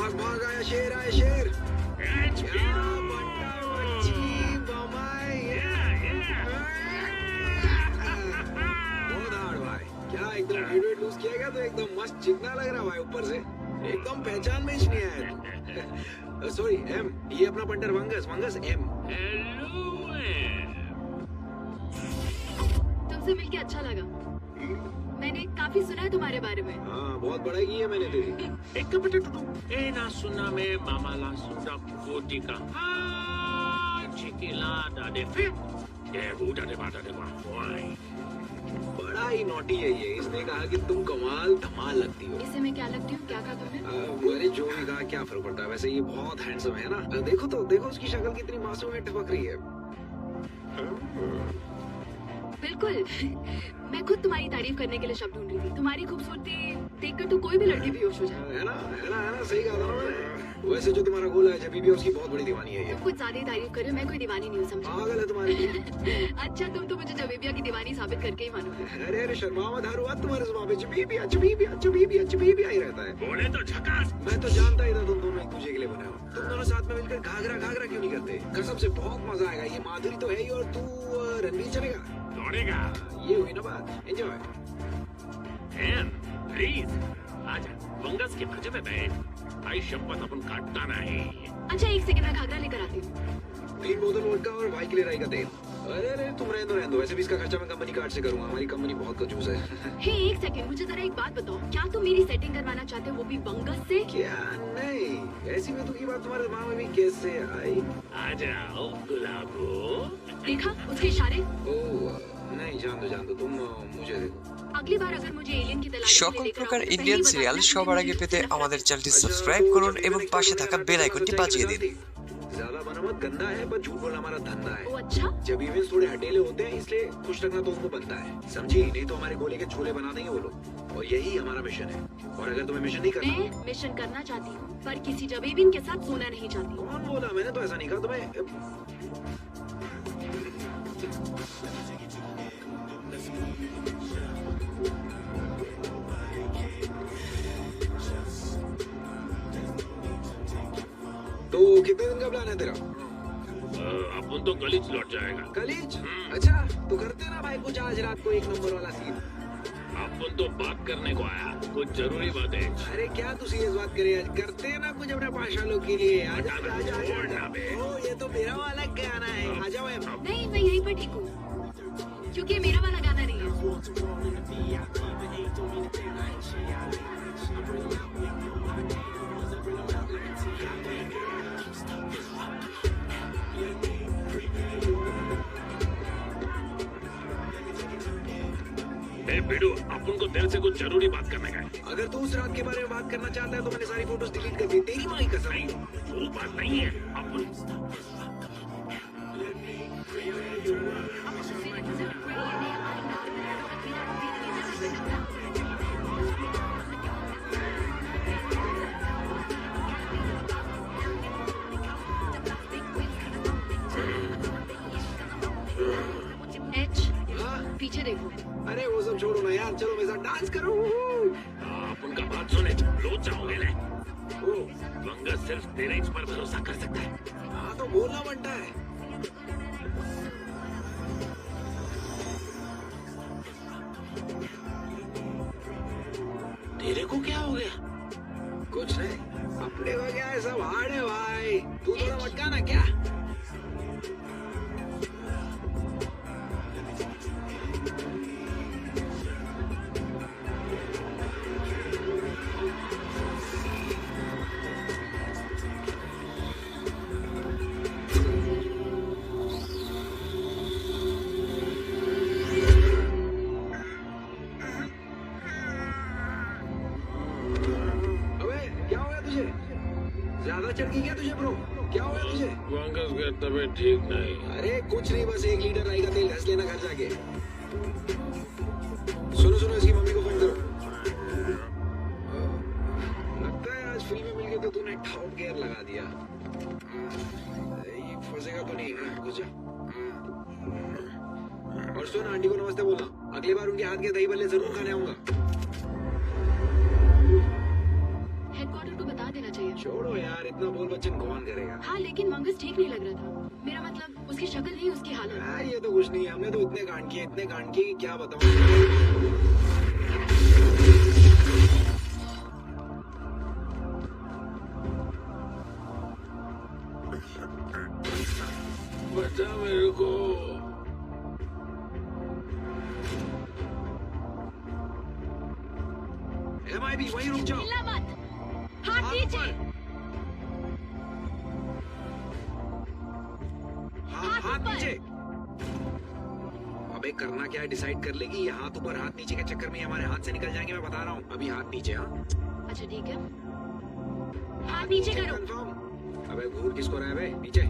भाग आया शेर, आया शेर। क्या एकदम वेट लूज किया गया तो एकदम मस्त चिकना लग रहा भाई ऊपर से। एकदम पहचान में ही नहीं आया तू। सॉरी एम, ये अपना पंटर वंगस एम। तुमसे मिलके अच्छा लगा। मैंने काफी सुना है तुम्हारे बारे में। हाँ बहुत बड़ाई की है मैंने तेरी। एक कपड़े टुटू ए ना सुना में मामा ला सुना कोटी का चिकिला दादे फिर ये बूढ़ा दे बाटा दे वाई। बड़ा ही नोटी है ये। इसने कहा कि तुम कमाल धमाल लगती हो। इससे मैं क्या लगती हूँ? क्या कहा तुमने? मैंने जो भी कहा क्या फर्क पड़ता है। वैसे ये बहुत हैंडसम है ना। देखो तो देखो उसकी शक्ल कितनी मासूम है, टपक रही है। बिल्कुल। मैं खुद तुम्हारी तारीफ करने के लिए शब्द ढूंढ रही थी। तुम्हारी खूबसूरती देखकर तो कोई भी लड़की बेहोश हो जाए। है ना सही कहा था ना मैंने। वैसे जो तुम्हारा गोल है, जब भी उसकी बहुत बड़ी दीवानी है ये। तुम कुछ ज्यादा ही तारीफ कर रहे हो। मैं कोई दीवानी नहीं हूँ, समझे? पागल है तुम्हारी। अच्छा तुम तो मुझे जबीबिया की दीवानी साबित करके ही मानोगे। अरे शर्मा मत हारो, तुम्हारे जुबान पे चबीबिया ही रहता है। बोले तो झकास। मैं तो जानता ही था तुम दोनों एक दूसरे के लिए बने हो। तुम दोनों साथ में मिलकर घाघरा क्यों नहीं करते? कसम से बहुत मजा आएगा। ये माधुरी तो है ही, और तू रणवीर चलेगा? दौड़ेगा। ये हुई ना बात। एंजॉय। एम प्लीज आजा, वंगस के मजे में बैठ। भाई शपथ अपन काटता नहीं। अच्छा 1 सेकंड में घाघरा लेकर आती हूँ। 3 बोतल वोडका और भाई के लिए राई का तेल। अरे तुम रहने दो। वैसे भी इसका खर्चा मैं कंपनी कार्ड से करूंगा। हमारी कंपनी बहुत कंजूस है। हे 1 सेकंड, मुझे जरा एक बात बताओ। क्या तुम मेरी सेटिंग करवाना चाहते हो, वो भी वंगस से? क्या नहीं, ऐसी में तो की बात तुम्हारे दिमाग में भी कैसे आई? आ जाओ गुलाबो। देखा उसके इशारे? ओह नहीं, जान दो तुम मुझे देखो। अगली बार अगर मुझे एलियन की तलाश সকল প্রকার ইন্ডিয়ান সিরিয়াল সবার আগে পেতে আমাদের চ্যানেলটি সাবস্ক্রাইব করুন এবং পাশে থাকা বেল আইকনটি বাজিয়ে দিন। ज्यादा बना मत, गंदा है पर झूठ बोलना हमारा धंधा है। ओ अच्छा, जब इवेंट्स थोड़े हटेले होते हैं इसलिए खुश रखना तो उनको बनता है, समझी? नहीं तो हमारे गोले के छोले बना देंगे वो लोग, और यही हमारा मिशन है। और अगर तुम्हें मिशन नहीं करना, मैं मिशन करना चाहती हूँ पर किसी जबेबिन के साथ सोना नहीं चाहती। कौन बोला? मैंने तो ऐसा नहीं कहा तुम्हें। तो कितने दिन का प्लान है तेरा? अपन तो कलीज लौट जाएगा। कलीज? अच्छा तो करते ना भाई कुछ आज रात को एक नंबर वाला सीन। अपन तो बात करने को आया, कुछ जरूरी बात है। अरे क्या तू सीरियस बात करे? आज करते हैं ना कुछ अपने पाशा लोग के लिए। आजा आजा आजा ओ ये तो मेरा वाला गाना है, आ जाओ। नहीं मैं यहीं पर ठीक हूँ क्योंकि मेरा वाला गाना नहीं है। बिडू, अपन को तेरे से कुछ जरूरी बात करने का है। अगर तू उस रात के बारे में बात करना चाहता है तो मैंने सारी फोटोज डिलीट कर दी, तेरी माँ की कसम। नहीं, वो बात नहीं है। अपन पीछे देखो। अरे वो सब छोड़ो ना यार, चलो मेरे साथ डांस करो। आप उनका बात सुने, लो जाओगे ना। वंगा सिर्फ तेरे इस पर भरोसा कर सकता है। हाँ तो बोलना बनता है। तेरे को क्या हो गया? कुछ नहीं, अपने को क्या है, सब हार्ड है भाई। तू थोड़ा मटका ना क्या? ज्यादा चढ़ गई क्या तुझे ब्रो? क्या हो गया तुझे? वंगस का तबीयत ठीक नहीं। अरे कुछ नहीं, बस 1 लीटर राई का तेल घस लेना घर जाके। सुनो सुनो, इसकी मम्मी को फोन करो। लगता है आज फिल्म में मिल गई तो तूने टॉप गियर लगा दिया। फंसेगा तो नहीं कुछ। और सुन, आंटी को नमस्ते बोलना, अगली बार उनके हाथ के दही भल्ले जरूर खाने आऊंगा। हेडक्वार्टर को बता देना चाहिए। छोड़ो यार, इतना बोल बच्चन कौन करेगा। हाँ लेकिन मंगस ठीक नहीं लग रहा था। मेरा मतलब उसकी शक्ल नहीं, उसकी हालत। ये तो कुछ नहीं है, हमने तो इतने कांड किए क्या बताऊं। बता मेरे को। MIB वहीं रुक जाओ। हिलना मत, हाथ नीचे। हाथ नीचे। अबे करना क्या है डिसाइड कर लेगी। ये हाथ ऊपर हाथ नीचे के चक्कर में हमारे हाथ से निकल जाएंगे, मैं बता रहा हूँ। अभी हाथ नीचे। हाँ अच्छा ठीक है, हाथ नीचे करो। कंफर्म। अबे घूर किसको रहा है बे? नीचे।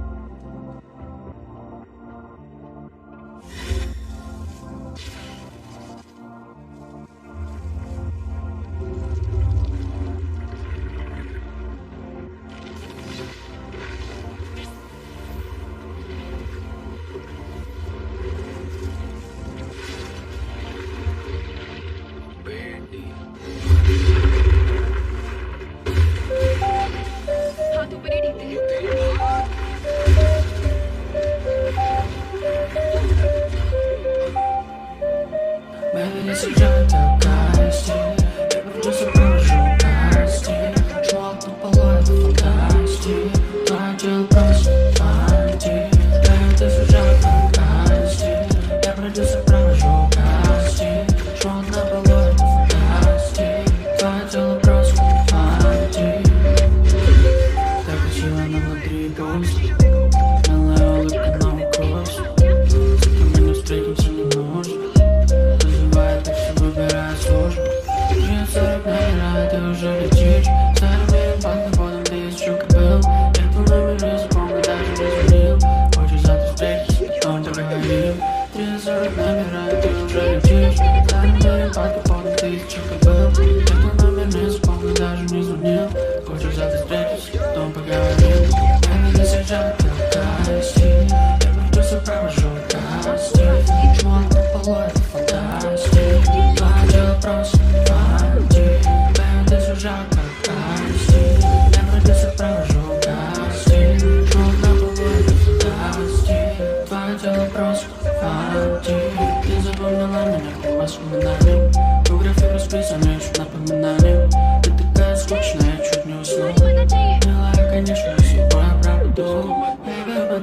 हाथ ऊपर ही ठीक है।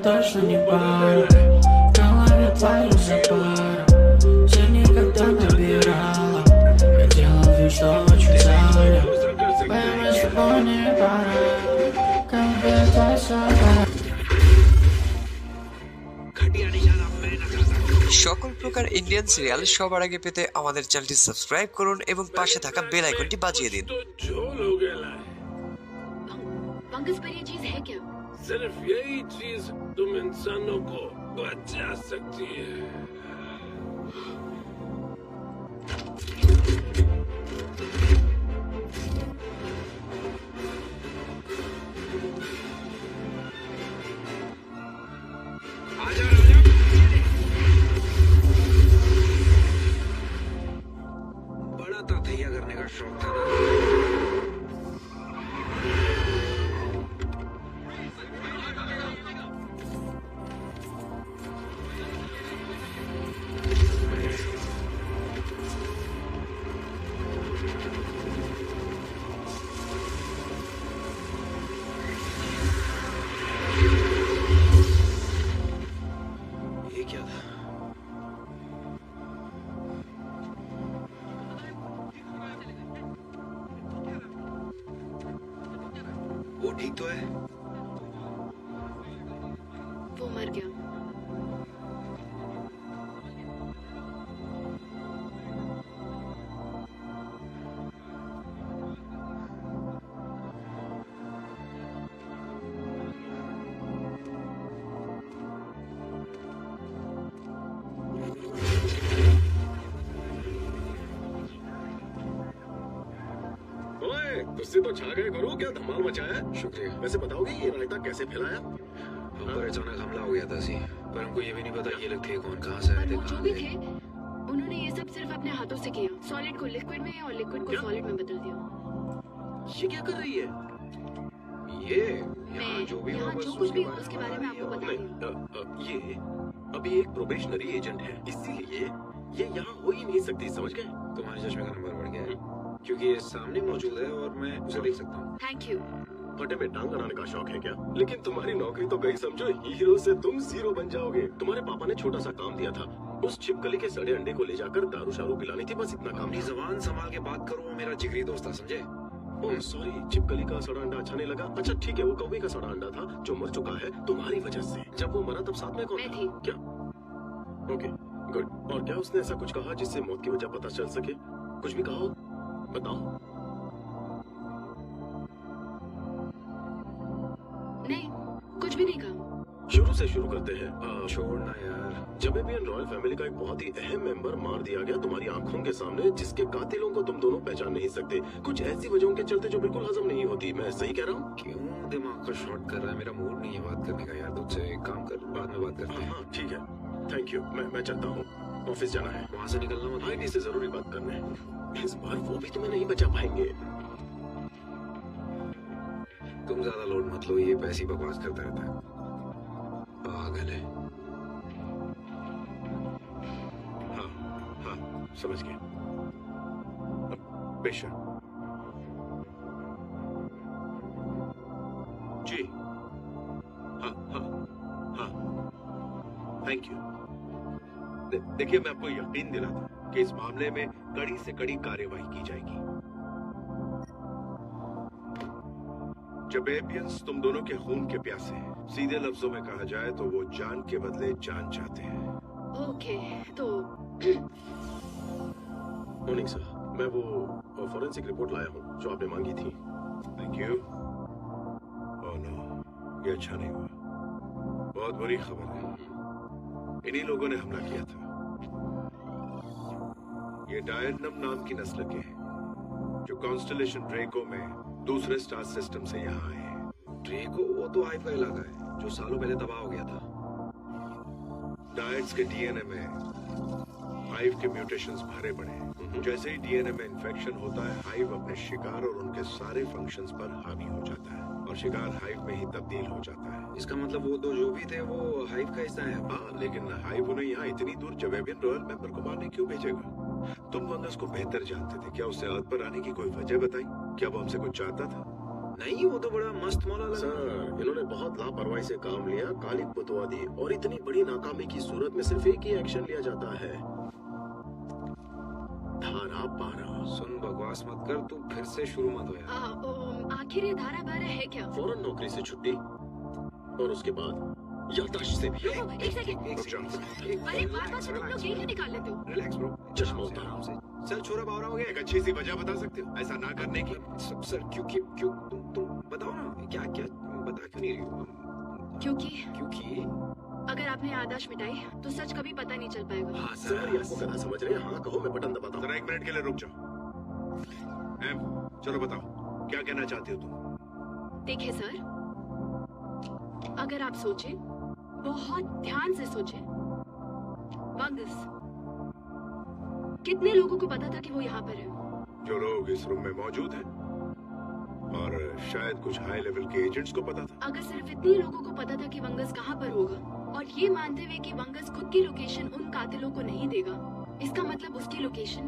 точно не пара. Голове твою запара. Все никогда набирала. Я делал вид, что очень занят. Baby, с тобой не пара. Как бы это собрать. সকল প্রকার ইন্ডিয়ান সিরিয়াল সবার আগে পেতে আমাদের চ্যানেলটি সাবস্ক্রাইব করুন এবং পাশে থাকা বেল আইকনটি বাজিয়ে দিন। पंकज पर ये चीज है क्या? सिर्फ यही चीज तुम इंसानों को बचा सकती है। बड़ा तथैया करने का शौक था ना। ये क्या था? वो ठीक तो है? वो मर गया। तुझसे तो छा गए गुरु, क्या धमाल मचाया। शुक्रिया। वैसे बताओगे ये रायता कैसे फैलाया? हम पर अचानक हमला हो गया था सी, पर हमको ये भी नहीं पता ये लोग थे कौन, कहाँ से आए थे, वो जो कहाँ भी गए। थे उन्होंने ये सब सिर्फ अपने हाथों से किया। सॉलिड को लिक्विड में और लिक्विड को सॉलिड में बदल दिया। ये क्या कर रही है? ये मैं यहाँ जो भी यहाँ हुआ, जो बस कुछ भी उसके उसके बारे में आपको बता नहीं, दूँ। ये अभी एक प्रोबेशनरी एजेंट है, इसीलिए ये यहाँ हो ही नहीं सकती, समझ गए? तुम्हारे चश्मे का नंबर बढ़ गया है क्योंकि ये सामने मौजूद है और मैं उसे देख सकता हूँ। Thank you. फटे में टांग अड़ाने का शौक है क्या? लेकिन तुम्हारी नौकरी तो गई समझो, हीरो से तुम जीरो बन जाओगे। तुम्हारे पापा ने छोटा सा काम दिया था, उस छिपकली के सड़े अंडे को ले जाकर दारू शारू पिलानी थी, बस इतना काम। अपनी जबान संभाल के बात करो, वो मेरा जिगरी दोस्त था, समझे? ओह सॉरी, छिपकली का सड़ा अंडा अच्छा नहीं लगा। अच्छा ठीक है, वो कौवे का सड़ा अंडा था जो मर चुका है तुम्हारी वजह से। जब वो मरा तब साथ में कौन मैं था? थी। क्या? Okay good. और क्या उसने ऐसा कुछ कहा जिससे मौत की वजह पता चल सके? कुछ भी कहा हो? बताओ। नहीं, कुछ भी नहीं कहा। शुरू से शुरू करते हैं। छोड़ना यार। जबेबियन रॉयल फैमिली का एक बहुत ही अहम मेंबर मार दिया गया तुम्हारी आंखों के सामने, जिसके कातिलों को तुम दोनों पहचान नहीं सकते, कुछ ऐसी वजहों के चलते जो बिल्कुल हजम नहीं होती। मैं सही कह रहा हूँ? क्यों दिमाग को शॉर्ट कर रहा है? मेरा मूड नहीं है बात करने का यार तुझसे। एक काम कर, बाद में बात करते हैं। हाँ ठीक है, थैंक यू। मैं चलता हूँ, ऑफिस जाना है। वहाँ से निकलना मत। आईडी से जरूरी बात करना है। इस बार वो भी तुम्हें नहीं बचा पाएंगे। तुम ज्यादा लोड मत लो, ये पैसी बकवास करता रहता है, पागल है। हाँ समझ गया। बेशक जी। हाँ थैंक यू। देखिए मैं आपको यकीन दिलाता हूं कि इस मामले में कड़ी से कड़ी कार्यवाही की जाएगी। जबेबियंस तुम दोनों के खून के प्यासे हैं। सीधे लफ्जों में कहा जाए तो वो जान के बदले जान चाहते हैं। ओके, तो मॉर्निंग सर, मैं वो फॉरेंसिक रिपोर्ट लाया हूँ जो आपने मांगी थी। Thank you. ओह नो, ये अच्छा नहीं हुआ। बहुत बुरी खबर है। इन्हीं लोगों ने हमला किया था। ये डायरनम नाम की नस्ल के हैं जो कॉन्स्टलेशन ड्रेको में दूसरे स्टार सिस्टम से यहाँ आए हैं। ड्रेको वो तो हाइव का इलाका है जो सालों पहले तबाह हो गया था। डायट्स के डीएनए में हाइव के म्यूटेशंस भरे पड़े हैं। जैसे ही डीएनए में इन्फेक्शन होता है, हाइव अपने शिकार और उनके सारे फंक्शंस पर हावी हो जाता है और शिकार हाइव में ही तब्दील हो जाता है। इसका मतलब वो दो जो भी थे वो हाइव का हिस्सा है। हाँ, लेकिन हाइव उन्हें यहाँ इतनी दूर जबेबियन रॉयल मेंबर को मारने क्यों भेजेगा? तुम वंगस को बेहतर जानते थे। क्या उसे अर्थ पर आने की कोई वजह बताई? क्या वो हमसे कुछ चाहता था? नहीं, वो तो बड़ा मस्त मौला लगा। सर, इन्होंने बहुत लापरवाही से काम लिया, कालिक पुतवा दी, और इतनी बड़ी नाकामी की सूरत में सिर्फ एक ही एक्शन लिया जाता है, धारा 12। सुन, बकवास मत कर, तू फिर से शुरू मत हो यार। आखिर ये धारा 12 है क्या? फौरन नौकरी से छुट्टी और उसके बाद याददाश्त से भी। एक सेकंड। अरे बार-बार से तुम लोग यही निकाल लेते हो। रिलैक्स ब्रो, चश्मा उतारो से। सर छोरा बावरा हो गया। एक अच्छी सी वजह बता सकते हो ऐसा ना करने की? सर क्यों तुम बताओ ना, क्या बता क्यों नहीं रही हो? क्योंकि अगर आपने याददाश्त मिटाई तो सच कभी पता नहीं चल पाएगा। हाँ सर, आपको गलत समझ रहे हैं। हाँ कहो, मैं बटन दबाता हूँ। जरा 1 मिनट के लिए रुक जाओ। चलो बताओ, क्या कहना चाहते हो तुम? देखिए सर, अगर आप सोचे, बहुत ध्यान से सोचे, वंगस, कितने लोगों को पता था कि वो यहाँ पर है? जो लोग इस रूम में मौजूद हैं, और शायद कुछ हाई लेवल के एजेंट्स को पता था। अगर सिर्फ इतने लोगों को पता था कि वंगस कहाँ पर होगा, और ये मानते हुए कि वंगस खुद की लोकेशन उन कातिलों को नहीं देगा, इसका मतलब उसकी लोकेशन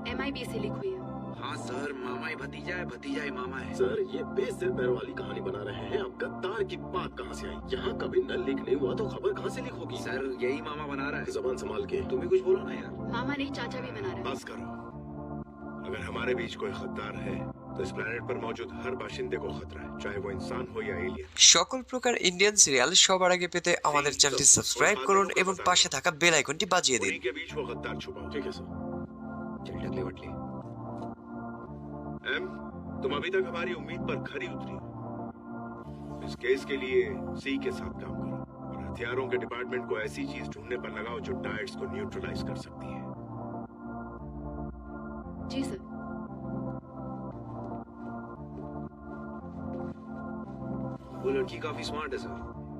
MIB से लिख हुई है। हाँ सर, मामा ही भतीजा ही मामा है। सर, ये बेसिर पैर वाली कहानी बना रहे हैं। अब गद्दार की बात कहाँ से आई? यहाँ कभी न लीक नहीं हुआ तो खबर कहाँ से लीक होगी? सर यही मामा बना रहा है। जबान संभाल के। तुम भी कुछ बोलो ना यार। मामा नहीं, चाचा भी बना रहा है। बस करो। अगर हमारे बीच कोई खतरा है तो इस प्लेनेट पर मौजूद हर बाशिंदे को खतरा है, चाहे वो इंसान हो या एलियन। সকল প্রকার ইন্ডিয়ান সিরিয়াল সবার আগে পেতে আমাদের চ্যানেলটি সাবস্ক্রাইব করুন এবং পাশে থাকা বেল আইকনটি বাজিয়ে দিন। उन्हीं के बीच वो गद्दार छुपा। ठीक है सर। चल टकले वटले। तुम अभी तक हमारी उम्मीद पर खरी उतरी हो। इस केस के लिए सी के साथ काम करो और हथियारों के डिपार्टमेंट को ऐसी चीज ढूंढने पर लगाओ जो डायट्स को न्यूट्रलाइज कर सकती है। जी सर। वो लड़की काफी स्मार्ट है सर,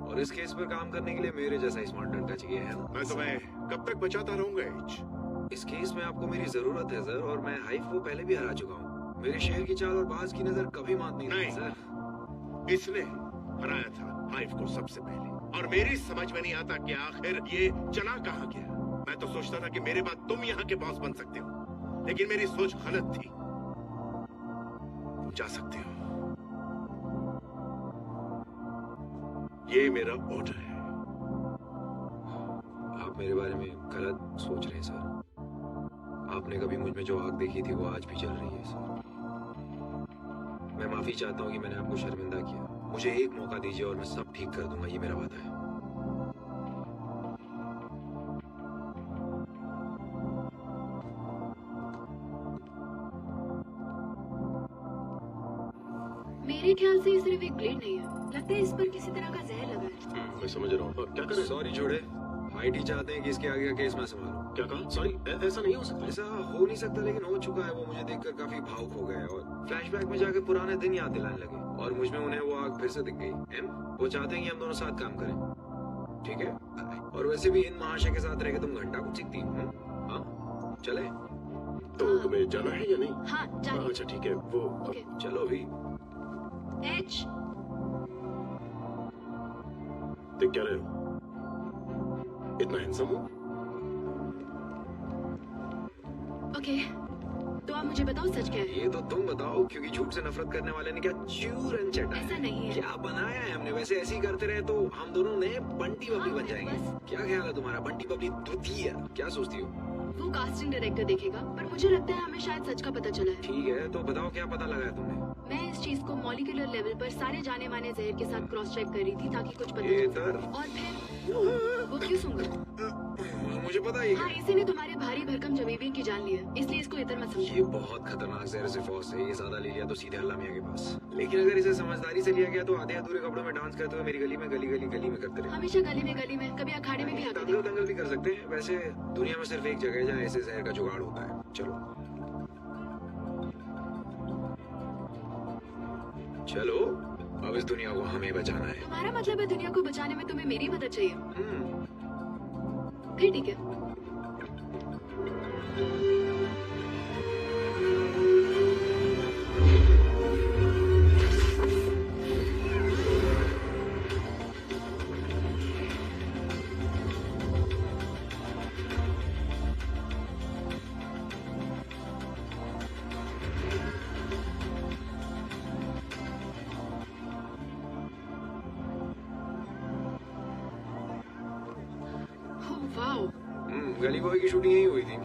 और इस केस पर काम करने के लिए मेरे जैसा स्मार्ट लड़का चाहिए, है ना? मैं तुम्हें कब तक बचाता रहूंगा एच? इस केस में आपको मेरी जरूरत है सर, और मैं हाइफ को पहले भी हरा चुका हूँ। मेरे शहर की चाल और बाज की नजर कभी मात नहीं सर। इसने हराया था हाइफ को सबसे पहले, और मेरी समझ में नहीं आता कि आखिर ये चला कहाँ गया। मैं तो सोचता था कि मेरे बाद तुम यहाँ के बॉस बन सकते हो, लेकिन मेरी सोच गलत थी। जा सकते हो, ये मेरा ऑर्डर है। आप मेरे बारे में गलत सोच रहे हैं सर। आपने कभी मुझ में जो आग देखी थी वो आज भी जल रही है सर। मैं माफी चाहता हूँ कि मैंने आपको शर्मिंदा किया। मुझे एक मौका दीजिए और मैं सब ठीक कर दूंगा, ये मेरा वादा है। मेरे ख्याल से ये सिर्फ एक ब्लेड नहीं है, लगता है इस पर किसी तरह का जहर लगा है। मैं समझ रहा हूँ। क्या करें? सॉरी छोड़े, हाइडी चाहते हैं कि इसके आगे का केस मैं संभालूं। क्या कहा? सॉरी, ऐसा नहीं हो सकता। ऐसा हो नहीं सकता, लेकिन हो चुका है। वो मुझे देखकर काफी भावुक हो गए और फ्लैशबैक में जाकर पुराने दिन याद दिलाने लगे, और मुझ में उन्हें वो आग फिर से दिख गई। वो चाहते हैं कि हम दोनों साथ काम करें, ठीक है? और वैसे भी इन महाशय के साथ रहकर तुम घंटा कुछ सीखती हो। हाँ चले? तो तुम्हें जाना है या नहीं? हाँ जाना। अच्छा ठीक है, वो चलो भी। एच देख क्या रहे हो? इतना हैंडसम हो? ओके, तो आप मुझे बताओ सच क्या है? ये तो तुम बताओ, क्योंकि झूठ से नफरत करने वाले ने क्या चूरन चटा है। ऐसा नहीं है। क्या बनाया है हमने? वैसे ऐसे ही करते रहे तो हम दोनों ने बंटी बबली बन जाएंगे। क्या ख्याल है तुम्हारा? बंटी बबली द्वितीय, क्या सोचती हो? वो कास्टिंग डायरेक्टर देखेगा, पर मुझे लगता है हमें शायद सच का पता चला है। ठीक है, तो बताओ क्या पता लगा है तुमने? मैं इस चीज को मॉलिक्यूलर लेवल पर सारे जाने माने जहर के साथ क्रॉस चेक कर रही थी ताकि कुछ पता चल सके। और फिर वो क्यों सूंघा? मुझे पता है। हाँ, इसी ने तुम्हारे भारी भरकम जमीबियन की जान ली है, इसलिए इसको इतर मत समझो। ये बहुत खतरनाक जहर से फौज है। ये ज्यादा ले लिया तो सीधे अल्लाह मियां के पास। लेकिन अगर इसे समझदारी से लिया गया तो आधे अधूरे कपड़ों में डांस करते हुए मेरी गली में करते रहे। हमेशा गली में, कभी अखाड़े में भी आते थे। दंगल भी कर सकते हैं। वैसे दुनिया में सिर्फ एक जगह है जहाँ ऐसे जहर का जुगाड़ होता है। चलो अब इस दुनिया को हमें बचाना है। तुम्हारा मतलब है दुनिया को बचाने में तुम्हें मेरी मदद चाहिए? फिर ठीक है। Oh wow. गली बॉय की शूटिंग यही हुई थी।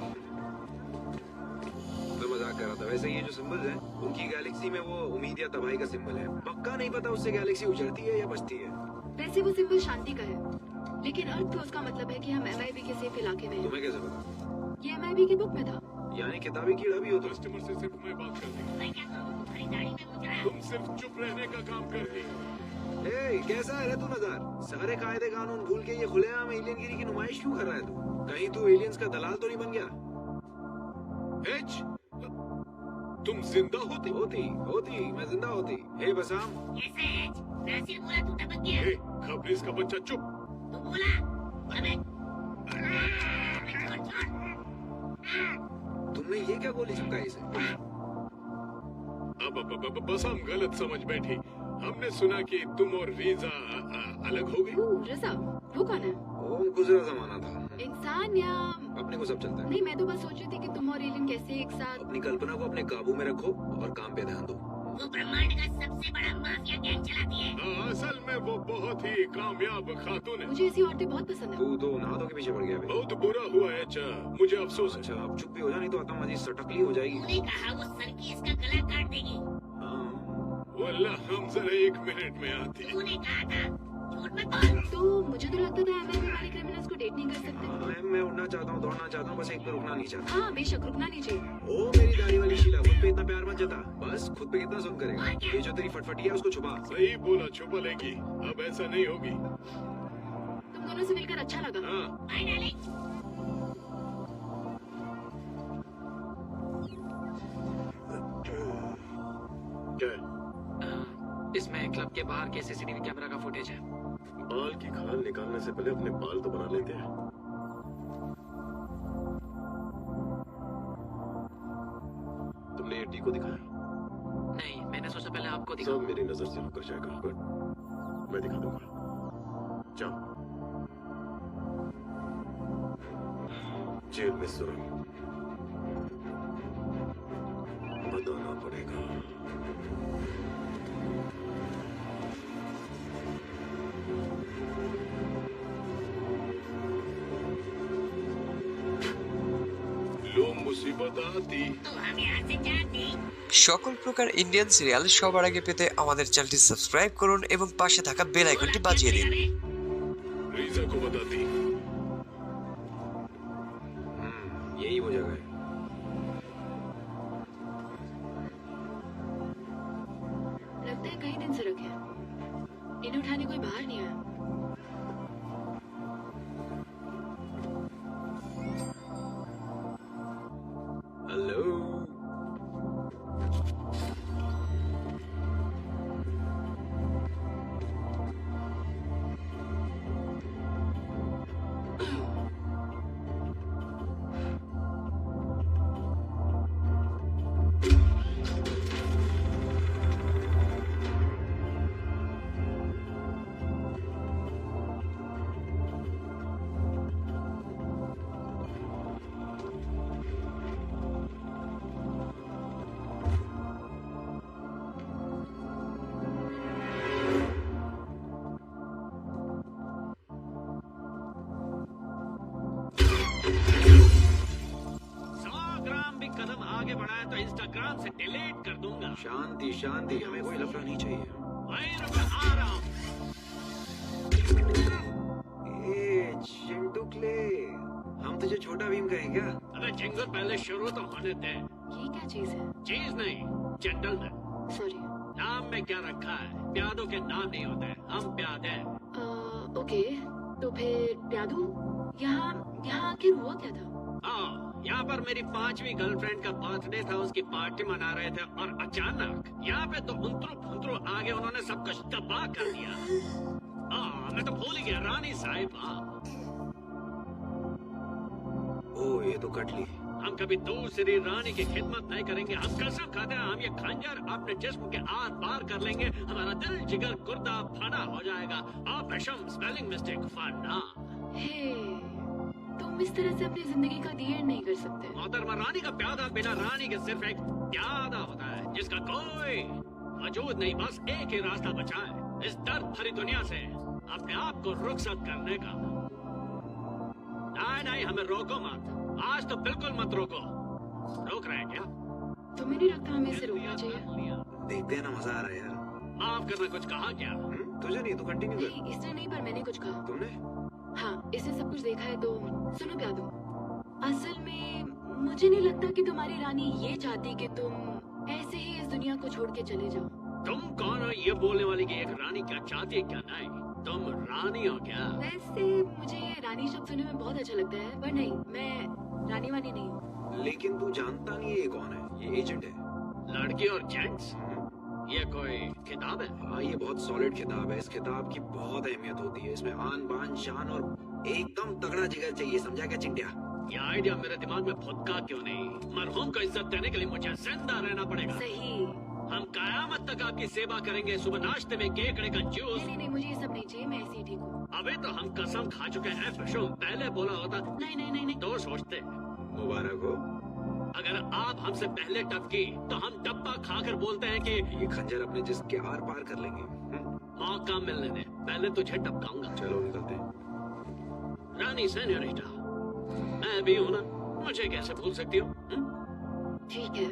मैं मजाक कर रहा था। वैसे ये जो सिंबल्स हैं, उनकी गैलेक्सी में वो उम्मीद या तबाही का सिंबल है। पक्का नहीं पता उससे गैलेक्सी उजड़ती है या बचती है। वैसे वो सिंबल शांति का है, लेकिन अर्थ पे उसका मतलब है कि हम MIB के सेफ इलाके में हैं। तुम्हें कैसे पता? ये MIB की बुक में था। यानी किताबी कीड़ा भी हो तो। कस्टमर से सिर्फ मैं बात कर रही तुम सिर्फ चुप रहने का काम कर रही। कैसा है रे तू नज़ार? सारे कायदे कानून भूल के ये खुलेआम एलियनगिरी की नुमाइश क्यों कर रहा है तू? कहीं तू एलियंस का दलाल तो नहीं बन गया? तुम जिंदा होती मैं जिंदा होती। हे बसाम, कैसे एच? नासिर बोला तू टपक गया। खबरीज का बच्चा चुप। तू बोला अबे तुमने ये क्या गोली चिपकाई इसे? अब बस हम गलत समझ बैठी। हमने सुना कि तुम और रीजा अलग हो गई। रज़ा, वो कौन है? वो गुजरा जमाना था। इंसान या अपने को सब चलता है। नहीं, मैं तो बस सोच रही थी कि तुम और एलियन कैसे एक साथ। अपनी कल्पना को अपने काबू में रखो और काम पे ध्यान दो। वो ब्रह्मांड का सबसे बड़ा माफिया गैंग चलाती है। असल में वो बहुत ही कामयाब खातून है। मुझे ऐसी औरतें बहुत पसंद है। तू तो नहा के पीछे पड़ गया। बहुत बुरा हुआ है। मुझे अफसोस है। अच्छा, अब चुप भी हो जा, नहीं तो आतंकवादी सटकली हो जाएगी। तूने कहा वो सर की इसका गला काट देगी। वल्लाह हम जरा 1 मिनट में आती। तूने कहा था झूठ मत बोल। तो मुझे तो लगता था MIB वाले क्रिमिनल्स को डेट नहीं कर सकते। मैं उड़ना चाहता हूँ, दौड़ना चाहता हूँ, बस एक पे रुकना नहीं चाहता। हाँ बेशक, रुकना नहीं चाहिए। ओ मेरी दाढ़ी वाली शीला, खुद पे इतना प्यार मत जता। बस खुद पे कितना जुल्म करेगा? ये जो तेरी फटफटी है उसको छुपा। सही बोला, छुपा लेगी। अब ऐसा नहीं होगी। तुम दोनों से मिलकर अच्छा लगा। Bye darling. क्या? इसमें क्लब के बाहर के CCTV कैमरा का फुटेज है। बाल की खाल निकालने से पहले अपने बाल तो बना लेते हैं। तुमने ये टी को दिखाया? नहीं, मैंने सोचा पहले आपको दिखाऊं। सब मेरी नजर से होकर जाएगा। गुड, मैं दिखा दूंगा। जाओ। जेल में सुरंग बताना पड़ेगा। मुसीबत आती तो हम यहाँ से जाती। সকল প্রকার ইন্ডিয়ান সিরিয়াল সবার আগে পেতে আমাদের চ্যানেলটি সাবস্ক্রাইব করুন এবং পাশে থাকা বেল আইকনটি বাজিয়ে দিন। रीजा को बताती। यही वो जगह है। लगता है कई दिन से रखे हैं। इन्हें उठाने कोई बाहर नहीं आया। हेलो। इंस्टाग्राम से डिलीट कर दूंगा। शांति शांति, हमें कोई लफड़ा नहीं चाहिए। आ रहा हूँ। चिंटू क्ले, हम तुझे छोटा भीम कहें क्या? अबे जिंगल पहले शुरू तो होने दे। ये क्या चीज है? चीज नहीं, जेंटलमैन। सॉरी। नाम में क्या रखा है? प्यादों के नाम नहीं होते, हम प्यादे। ओके, तो फिर प्यादू यहाँ आखिर हुआ क्या था? यहाँ पर मेरी 5वीं गर्लफ्रेंड का बर्थडे था, उसकी पार्टी मना रहे थे और अचानक यहाँ पे तो उंतरू आगे उन्होंने सब कुछ तबाह कर दिया। मैं तो भूल ही गया, रानी साहिबा। ओह, ये तो कटली। हम कभी दूसरी रानी की खिदमत नहीं करेंगे। हम कसम खाते हैं, हम ये खंजर अपने जिस्म के आर पार कर लेंगे। हमारा दिल जिगर गुर्दा फना हो जाएगा। ऑपरेशन स्पेलिंग मिस्टेक फना। तुम इस तरह से अपनी जिंदगी का दीर नहीं कर सकते। मोहतरमा, रानी का प्यादा बिना रानी के सिर्फ एक प्यादा होता है, जिसका कोई वजूद नहीं। बस एक ही रास्ता बचा है इस दर्द भरी दुनिया से अपने आप को रुखसत करने का। नहीं, हमें रोको मत। आज तो बिल्कुल मत रोको। रोक रहे हैं क्या? तुम्हें नहीं लगता हमें इसे रोकना चाहिए? देखते हैं ना, मजा आ रहा है यार। माफ करना, कुछ कहा क्या? तुझे नहीं, तो कंटिन्यू कर। नहीं, इसने नहीं, पर मैंने कुछ कहा। तुमने? हाँ, इसने सब कुछ देखा है तो सुनो क्या तुम। असल में मुझे नहीं लगता कि तुम्हारी रानी ये चाहती कि तुम ऐसे ही इस दुनिया को छोड़ के चले जाओ। तुम कौन हो ये बोलने वाली कि एक रानी क्या चाहती है क्या नहीं? तुम रानी हो क्या? वैसे मुझे ये रानी शब्द सुनने में बहुत अच्छा लगता है, पर नहीं, मैं रानी वानी नहीं हूँ। लेकिन तू जानता नहीं है ये कौन है? ये एजेंट है। लड़की और जेंट्स? ये कोई किताब है? हाँ, ये बहुत सॉलिड किताब है। इस किताब की बहुत अहमियत होती है। इसमें आन बान शान और एकदम तगड़ा जिगर चाहिए, समझा क्या चिंटिया? ये आइडिया मेरे दिमाग में फुदका क्यों नहीं? मरहूम को इज्जत देने के लिए मुझे जिंदा रहना पड़ेगा। सही। हम कयामत तक आपकी सेवा करेंगे। सुबह नाश्ते में केकड़े का जूस। नहीं, मुझे ये सब नहीं चाहिए, मैं ऐसे ही ठीक हूँ। अबे तो हम कसम खा चुके हैं फिशुम, पहले बोला होता नहीं तो सोचते। मुबारक हो। अगर आप हमसे पहले टपकी तो हम डब्बा खाकर बोलते हैं कि ये खंजर अपने जिस्म के आर पार कर लेंगे। मौका मिलने दे, पहले तुझे टपकाऊंगा। चलो निकलते। रानी सेन्योरिटा, मैं भी हूँ ना, मुझे कैसे भूल सकती हो? ठीक है।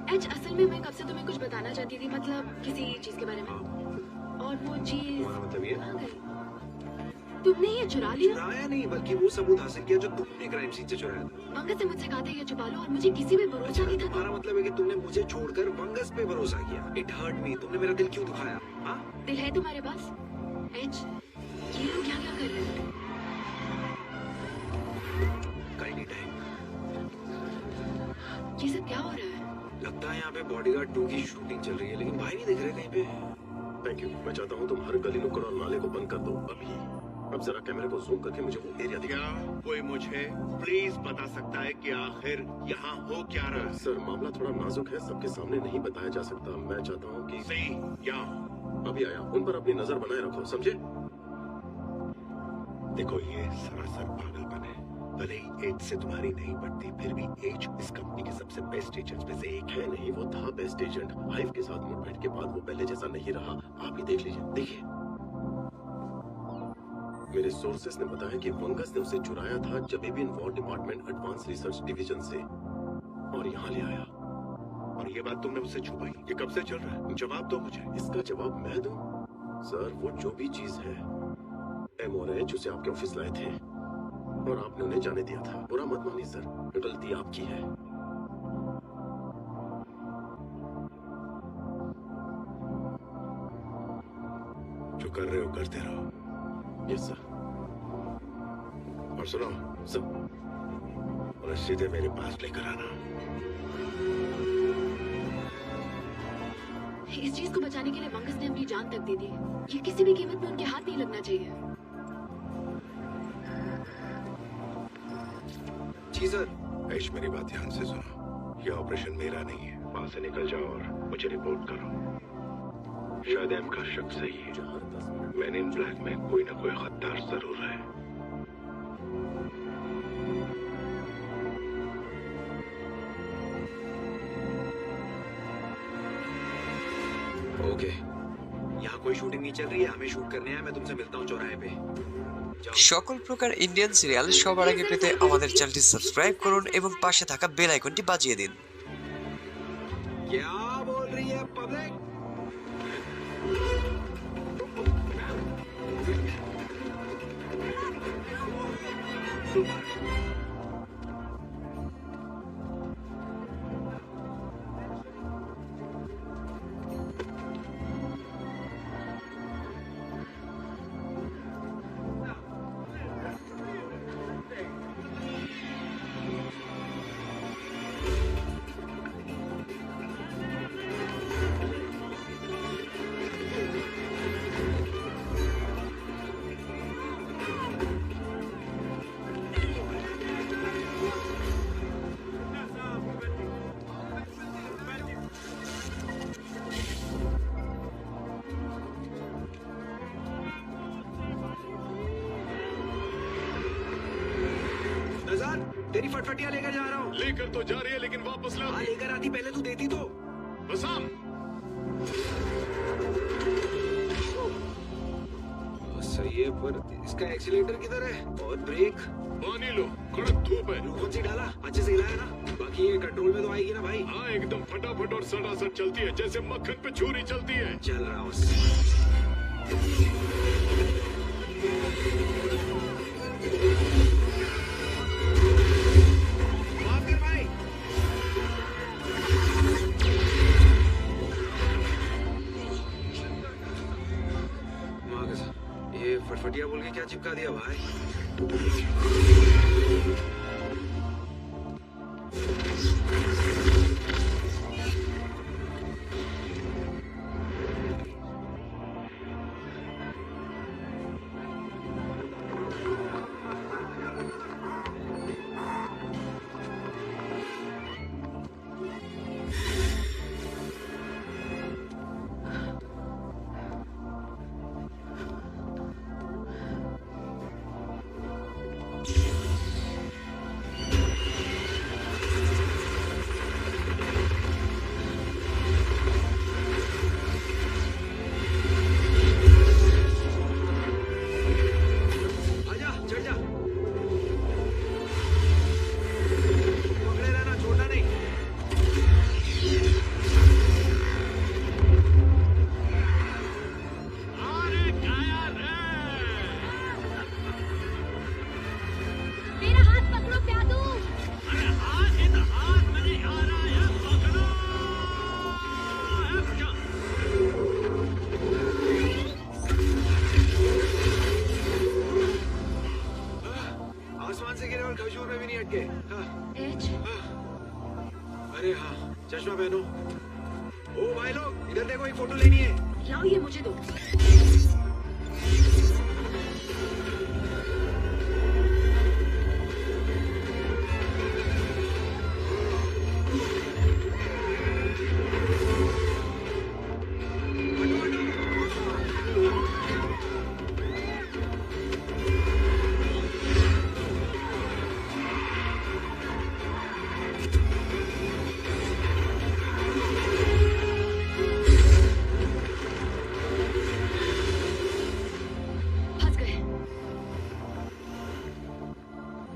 एच, असल में मैं कब से तुम्हें कुछ बताना चाहती थी, मतलब किसी चीज के बारे में। और वो चीज मतलब ये? आ गई। तुमने ये चुरा लिया? चुराया नहीं, बल्कि वो सबूत हासिल किया जो तुमने क्राइम सीन से चुराया था। वंगस से मुझसे कहा था ये छुपा लो, और मुझे किसी पे भरोसा नहीं था। तुम्हारा मतलब है कि तुमने मुझे छोड़कर वंगस पे भरोसा किया। It hurt me. तुमने मेरा दिल क्यों दुखाया? हाँ? दिल है तुम्हारे पास? एच, ये लोग क्या कर रहे हैं? Kindly time. ये सब क्या हो रहा है? लगता है यहाँ पे बॉडीगार्ड 2 की शूटिंग चल रही है, लेकिन भाई नहीं दिख रहे कहीं पे। Thank you. मैं चाहता हूँ तुम हर गली नुक्कड़ और नाले को बंद कर दो अभी। अब जरा कैमरे को जूम करके मुझे वो एरिया दिखा। क्या कोई मुझे प्लीज बता सकता है कि आखिर यहाँ हो क्या रहा है? सर, मामला थोड़ा नाजुक है, सबके सामने नहीं बताया जा सकता। मैं चाहता हूँ कि सही या अभी आया, उन पर अपनी नजर बनाए रखो, समझे? देखो, ये सरासर पागलपन है। भले ही एज से तुम्हारी नहीं बढ़ती, फिर भी एज इस कंपनी के सबसे बेस्ट एजेंट्स में से एक है। नहीं, वो था बेस्ट एजेंट। हाइव के साथ मुठभेड़ के बाद वो पहले जैसा नहीं रहा। आप ही देख लीजिए। देखिए, मेरे सोर्सेस ने बताया कि वंगस ने उसे चुराया था जब avian war department advance research division से, और यहाँ ले आया। और ये बात तुमने मुझसे छुपाई। ये कब से चल रहा है? जवाब दो मुझे। इसका जवाब मैं दूं? सर, वो जो भी चीज है, एमओएच उसे आपके ऑफिस लाए थे और आपने उन्हें जाने दिया था। बुरा मत मानिए सर, गलती आपकी है। जो कर रहे हो करते रहो। Yes sir. और सुनो सर, उन्हें सीधे मेरे पास लेकर आना। इस चीज को बचाने के लिए वंगस ने अपनी जान तक दे दी। ये किसी भी कीमत में उनके हाथ नहीं लगना चाहिए। जी सर। ऐश, मेरी बात ध्यान से सुनो। ये ऑपरेशन मेरा नहीं है। वहां से निकल जाओ और मुझे रिपोर्ट करो। शायद एम का शक सही है। मैन इन ब्लैक में कोई ना कोई गद्दार जरूर है। ओके, यहाँ कोई शूटिंग नहीं चल रही है, हमें शूट करने हैं। मैं तुमसे मिलता हूँ चौराहे पे। সকল প্রকার ইন্ডিয়ান সিরিয়াল সবার আগে পেতে আমাদের চ্যানেলটি সাবস্ক্রাইব করুন এবং পাশে থাকা বেল আইকনটি বাজিয়ে দিন। क्या बोल रही है पब्लिक? तेरी फटफटिया लेकर जा रहा हूँ। लेकर तो जा रही है, लेकिन वापस ला। हाँ, लेकर आती, पहले तू देती तो। बसाम। सही है, है, पर इसका एक्सीलेटर किधर है और ब्रेक? पानी लो, कड़क धूप है। ग्लूकोन से डाला, अच्छे से हिलाया ना? बाकी ये कंट्रोल में तो आएगी ना भाई? हाँ, एकदम फटाफट और सटासट चलती है, जैसे मक्खन पे छुरी चलती है। चल रहा हूँ। माफ कर भाई। ये फटफटिया बोल के क्या चिपका दिया भाई? अरे हाँ, चश्मा पहनो। ओ भाई लोग, इधर देखो, एक फोटो लेनी है। लाओ, ये मुझे दो।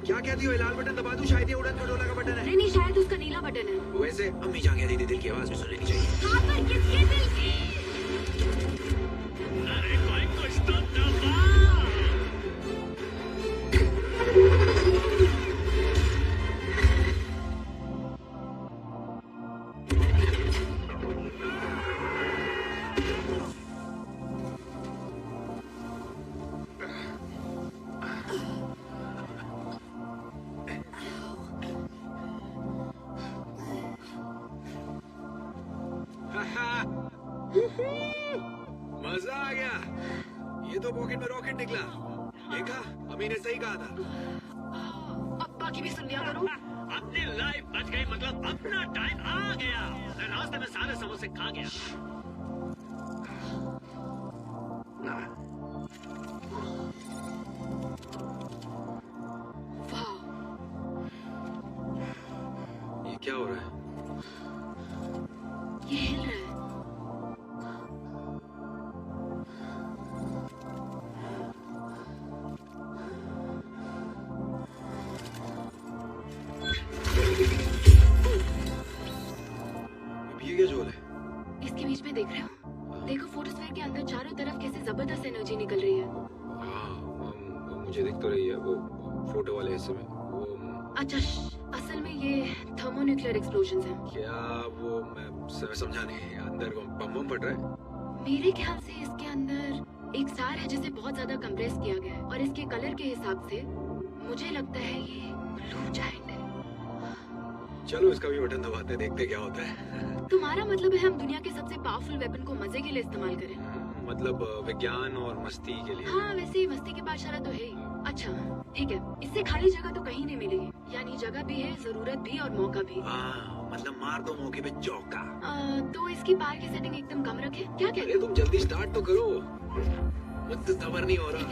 क्या कहती हो? लाल बटन दबा दूं? शायद ये उड़न खटोला का बटन है। नहीं, शायद उसका नीला बटन है। वैसे अम्मी जान कहती थी दिल की आवाज भी सुननी चाहिए। हाँ, पर किसके दिल की? अरे कोई कुछ तो दबा। मजा आ गया। ये तो पॉकेट में रॉकेट निकला। देखा, अम्मी ने सही कहा था। अब बाकी भी सुन लिया करो। अपनी लाइफ बच गई, मतलब अपना टाइम आ गया। मैं रास्ते में सारे समोसे खा गया। ये क्या हो रहा है? ये हिल रहा है। ये क्या झोल है? इसके बीच में देख रहे हो? देखो, फोटोस्फीयर के अंदर चारों तरफ कैसे जबरदस्त एनर्जी निकल रही है। हाँ, मुझे दिख तो रही है वो फोटो वाले हिस्से में। वो अच्छा, असल में ये थर्मोन्यूक्लियर एक्सप्लोजन्स हैं। क्या वो मैं समझा नहीं। अंदर बम बम फट रहा है? मेरे ख्याल से इसके अंदर एक सार है जिसे बहुत ज्यादा कंप्रेस किया गया है, और इसके कलर के हिसाब से मुझे लगता है ये ब्लू जायंट है। चलो इसका भी बटन दबाते, देखते क्या होता है। तुम्हारा मतलब है हम दुनिया के सबसे पावरफुल वेपन को मजे के लिए इस्तेमाल करें? मतलब विज्ञान और मस्ती के लिए। हाँ, वैसे मस्ती की पाठशाला तो है ही। अच्छा, ठीक है, इससे खाली जगह तो कहीं नहीं मिलेगी। यानी जगह भी है, जरूरत भी और मौका भी। मतलब मार दो मौके पे चौका। तो इसकी पावर की सेटिंग एकदम कम रखे। क्या कहते हो? तुम जल्दी स्टार्ट तो करो, मुझसे सबर नहीं हो रहा।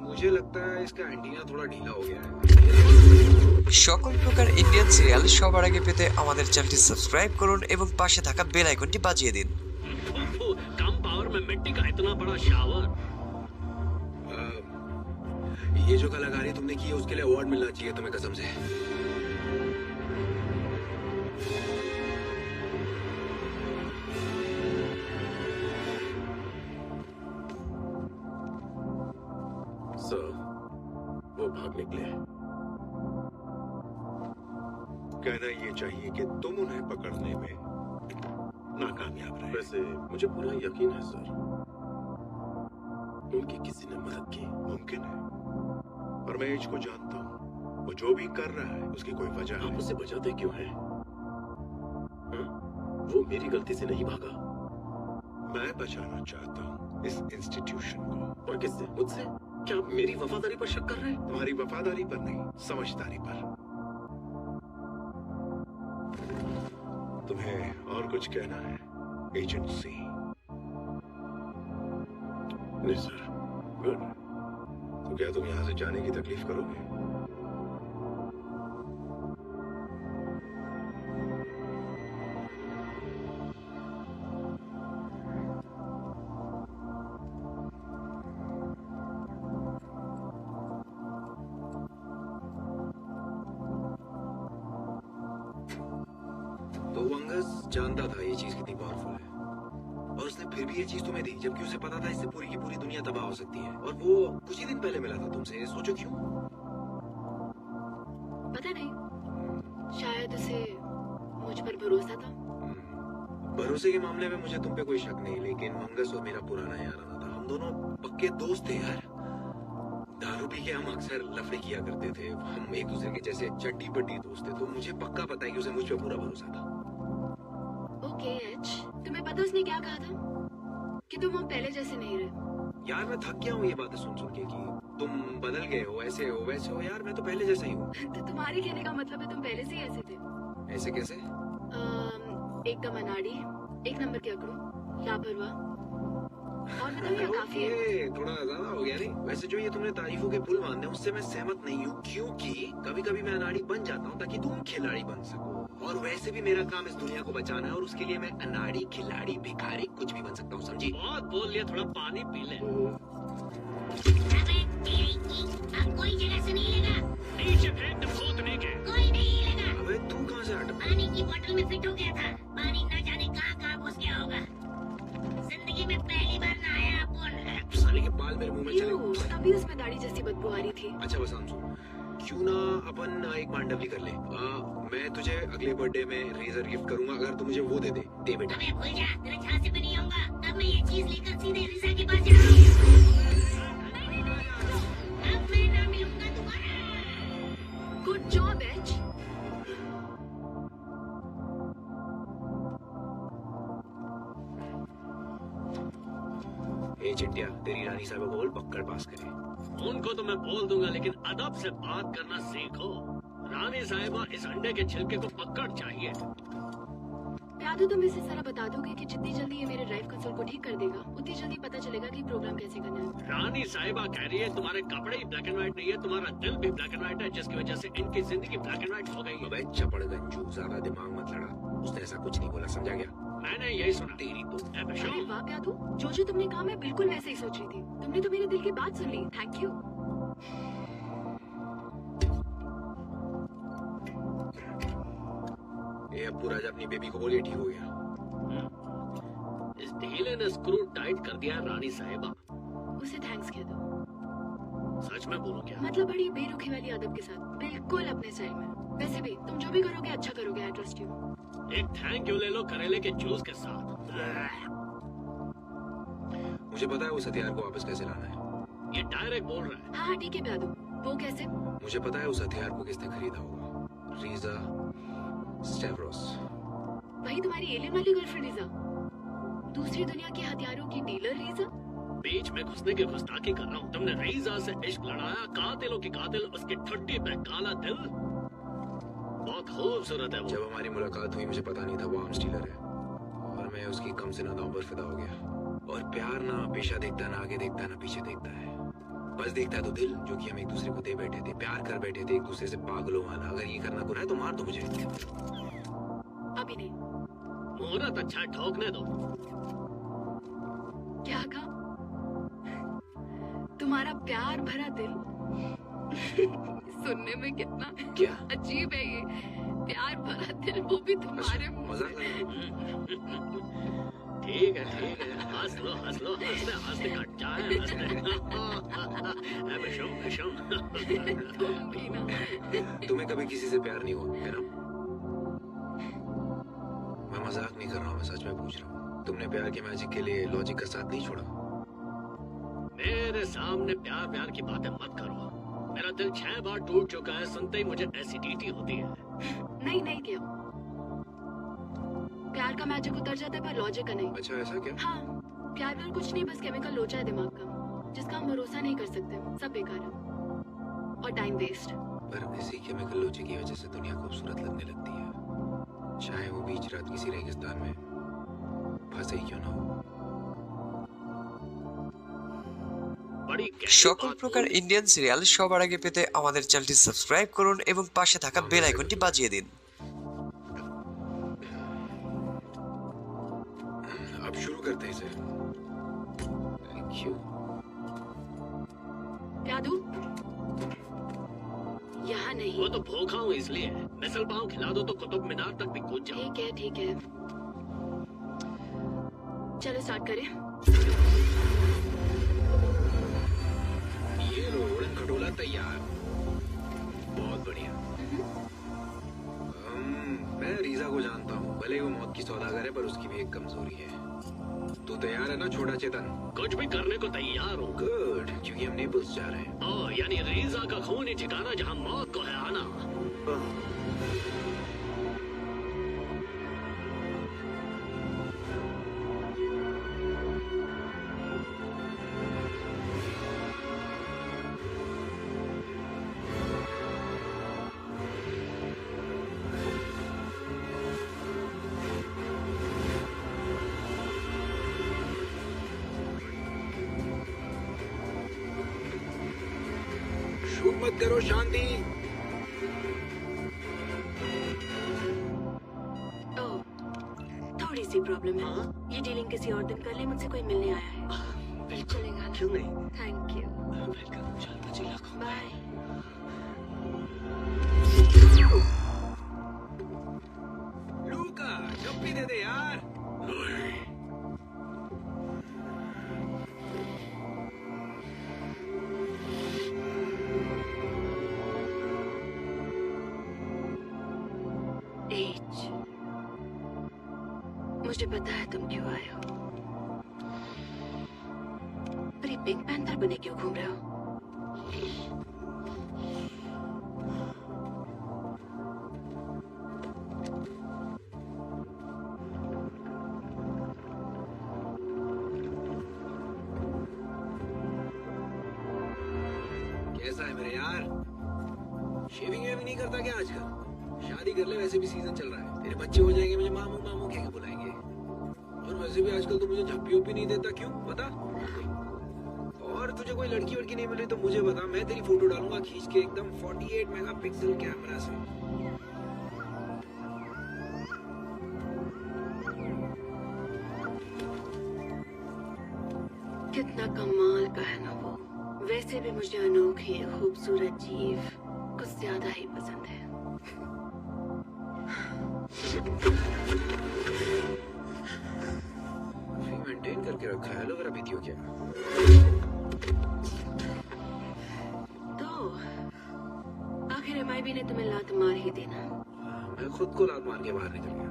मुझे लगता है इसका एंटीना थोड़ा ढीला हो गया है। সকল প্রকার ইন্ডিয়ান সিরিয়াল সবার আগে পেতে আমাদের চ্যানেলটি সাবস্ক্রাইব করুন এবং পাশে থাকা বেল আইকনটি বাজিয়ে দিন। कम पावर में मिट्टी का इतना बड़ा शावर। ये जो कलाकारी तुमने की है उसके लिए अवार्ड मिलना चाहिए तुम्हें कसम से। सर, वो भाग निकले। कहना ये चाहिए कि तुम उन्हें पकड़ने में नाकामयाब रहे। वैसे मुझे पूरा यकीन है सर, उनकी किसी ने मदद की। मुमकिन है, और मैं इसको जानता हूँ। वो जो भी कर रहा है उसकी कोई वजह है। आप उसे बचाते क्यों हैं? वो मेरी गलती से नहीं भागा। मैं बचाना चाहता हूँ इस इंस्टीट्यूशन को। और किससे? मुझसे? क्या आप मेरी वफादारी पर शक कर रहे हैं? तुम्हारी वफादारी पर नहीं, समझदारी पर। तुम्हें और कुछ कहना है एजेंसी? नहीं सर। गुड। तो क्या तुम यहां से जाने की तकलीफ करोगे? तो वंगस जानता था ये चीज कितनी पावरफुल है, और उसने फिर भी ये चीज तुम्हें दी जबकि उसे पता था इससे पूरी की पूरी दुनिया तबाह हो सकती है। और वो कुछ ही दिन पहले मिला था तुमसे। सोचो क्यों? पता नहीं, शायद उसे मुझ पर भरोसा था। भरोसे के मामले में मुझे तुम पे कोई शक नहीं, लेकिन मंगस और मेरा पुराना याराना था। हम दोनों पक्के दोस्त थे यार। दारू पी के हम अक्सर लफड़े किया करते थे। हम एक दूसरे के जैसे चड्डी पट्टी दोस्त थे। तो मुझे पक्का पता है कि उसे मुझ पे पूरा भरोसा था। ओके एच, तुम्हें पता उसने क्या कहा था? कि तुम अब पहले जैसे नहीं रहे। यार मैं थक गया हूँ ये बातें सुन सुन के कि तुम बदल गए हो, ऐसे हो वैसे हो। यार मैं तो पहले जैसा ही हूँ। तो तुम्हारे कहने का मतलब है तुम पहले से ही ऐसे थे? ऐसे कैसे? एकदम अनाड़ी, एक नंबर के अकड़ू, लापरवाह, और बताओ काफी है। थोड़ा ज्यादा हो गया नहीं? वैसे जो ये तुमने तारीफों के पुल बांधे उससे मैं सहमत नहीं हूँ, क्योंकि कभी कभी मैं अनाड़ी बन जाता हूँ ताकि तुम खिलाड़ी बन सको। और वैसे भी मेरा काम इस दुनिया को बचाना है, और उसके लिए मैं अनाड़ी, खिलाड़ी, भिखारी कुछ भी बन सकता हूँ, समझी? बहुत बोल लिया, थोड़ा पानी पी ले। अब कोई जगह से नहीं लेगा। नीचे फेंक दे भूतनी के। कोई नहीं लेगा। अबे तू कहाँ से हट? पानी की बोतल में फिट हो गया था। पानी न जाने कहाँ घुस गया होगा। जिंदगी में पहली बार नहाया अपन। साले के बाल मेरे मुंह में चले। तभी उसमें दाढ़ी जैसी बदबू आ रही थी। अच्छा बस सुन, क्यों ना अपन एक मांडवली कर ले। मैं तुझे अगले बर्थडे में रेजर गिफ्ट करूंगा अगर तू मुझे वो दे बेटा। अबे भूल जा, तेरे झांसे पे नहीं आऊंगा। अब मैं ये चीज लेकर सीधे रिजा के पास जाऊंगा। अब मैं ना मिलूंगा दोबारा। Good job H. ए चिंटिया, तेरी रानी साहब को बोल पक्कड़ पास करे। उनको तो मैं बोल दूंगा, लेकिन अदब से बात करना सीखो। रानी साहिबा, इस अंडे के छिलके को पकड़ चाहिए। यादव, तुम इसे जरा बता दोगे कि जितनी जल्दी ये मेरे ड्राइव कंसोल को ठीक कर देगा उतनी जल्दी पता चलेगा कि प्रोग्राम कैसे करना है। रानी साहिबा कह रही है तुम्हारे कपड़े ही ब्लैक एंड व्हाइट नहीं है, तुम्हारा दिल भी ब्लैक एंड व्हाइट है, जिसकी वजह से इनकी जिंदगी ब्लैक एंड व्हाइट हो गई है। अबे चपड़ गंजू, ज्यादा दिमाग मत लड़ा। उसने ऐसा कुछ नहीं बोला, समझा गया? मैंने यही सुना। तेरी तो अरे वाह यादव, जो तुमने कहा मैं बिल्कुल वैसे ही सोच रही थी। तुमने तो मेरे दिल की बात सुन ली। Thank you. ये अब पूरा अपनी बेबी को बोलिए ठीक हो गया। इस ढीले ने स्क्रू टाइट कर दिया रानी साहिबा। उसे थैंक्स कह दो। सच में बोलो क्या? मतलब बड़ी बेरुखी वाली अदब के साथ, बिल्कुल अपने स्टाइल में। वैसे भी तुम जो भी करोगे अच्छा करोगे। I trust you. एक थैंक यू ले लो करेले के जूस के साथ। मुझे पता है उस हथियार को वापस कैसे लाना है। ये डायरेक्ट बोल रहा है। हाँ ठीक है यादव, वो कैसे? मुझे पता है उस हथियार को किसने खरीदा होगा। रीजा स्टेवरोस। वही तुम्हारी एलियन वाली गर्लफ्रेंड रीजा? दूसरी दुनिया के हथियारों की डीलर रीजा? बीच में घुसने की गुस्ताखी कर रहा हूँ। तुमने रीजा से इश्क लड़ाया, कातिलों की कातिल, उसकी ठुड्डी पे काला दिल। बहुत खूबसूरत है वो। जब हमारी मुलाकात हुई मुझे पता नहीं था वो आर्म्स डीलर है, और मैं उसकी कम से ना दांव पर फिदा हो गया। और प्यार ना पेशा देखता, ना आगे देखता, ना पीछे देखता है। बस देखता है तो दिल, जो कि हम एक दूसरे को दे बैठे थे, प्यार कर बैठे थे एक दूसरे से पागलों वाला। अगर ये करना बुरा है तो मार दो मुझे। अभी नहीं। मुहूर्त अच्छा ठोकने दो। क्या कहा? तुम्हारा प्यार भरा दिल। सुनने में कितना क्या अजीब है ये, प्यार भरा दिल, वो भी तुम्हारे मजाक। ठीक है हंस लो हंसते कट जाए हंसते। तुम्हें कभी किसी से प्यार नहीं हुआ है ना? मैं मजाक नहीं कर रहा हूँ, मैं सच में पूछ रहा हूँ। तुमने प्यार के मैजिक के लिए लॉजिक का साथ नहीं छोड़ा? मेरे सामने प्यार की बातें मत करो। मेरा दिल 6 बार टूट चुका है, सुनते ही मुझे एसिडिटी होती है। नहीं किया। प्यार का मैजिक उतर जाता है पर लॉजिक का नहीं। अच्छा ऐसा क्या? हाँ, प्यार कुछ नहीं, बस केमिकल लोचा है दिमाग का, जिसका हम भरोसा नहीं कर सकते। सब बेकार है और टाइम वेस्ट। पर इसी केमिकल लोचे की वजह से दुनिया खूबसूरत लगने लगती है, चाहे वो बीच रात किसी रेगिस्तान में फंसे ही क्यों ना हो। সকল প্রকার ইন্ডিয়ান সিরিয়াল সবার আগে পেতে আমাদের চ্যানেলটি সাবস্ক্রাইব করুন এবং পাশে থাকা বেল আইকনটি বাজিয়ে দিন। अब शुरू करते हैं इसे। Thank you. क्या दूं? यहाँ नहीं। वो तो भूखा हूँ इसलिए। मिसल पाव खिला दो तो कुतुब मीनार तक भी कूद जाऊं। ठीक है। चलो स्टार्ट करें। ये लो उड़न खटोला तैयार। बहुत बढ़िया। मैं रीजा को जानता हूँ, भले वो मौत की सौदागर है पर उसकी भी एक कमजोरी है। तू तैयार है ना छोटा चेतन? कुछ भी करने को तैयार हूँ। गुड, क्योंकि हम नेपल्स जा रहे हैं। ओह, यानी रीजा का खून ही ठिकाना जहाँ मौत को है आना। मत करो शांति। थोड़ी सी प्रॉब्लम है। ये डीलिंग किसी और दिन कर ले, मुझसे कोई मिलने आया है। बिल्कुल क्यों नहीं। Thank you. वेलकम। चल बची लाखों। बाय। लूका चप्पी दे दे यार। मुझे पता है तुम क्यों आए हो, पर ये पिंक पैंथर बने क्यों घूम रहे हो? कैसा है मेरे यार? शेविंग वेविंग नहीं करता क्या आजकल? शादी कर ले, वैसे भी सीजन चल रहा है। तेरे बच्चे हो जाएंगे, मुझे मामू मामू कह के बुलाएंगे। और वैसे भी आजकल तो मुझे झप्पी उप्पी नहीं देता, क्यों बता? और तुझे कोई लड़की वड़की नहीं मिल रही तो मुझे बता, मैं तेरी फोटो डालूंगा खींच के एकदम 48 मेगापिक्सल कैमरा से। कितना कमाल का है ना वो। वैसे भी मुझे अनोखी खूबसूरत जीव कुछ ज्यादा ही पसंद है। मेंटेन करके रखा है। एलोवेरा पीती हो क्या? तो आखिर MIB ने तुम्हें लात मार ही देना। मैं खुद को लात मार के बाहर निकल गया।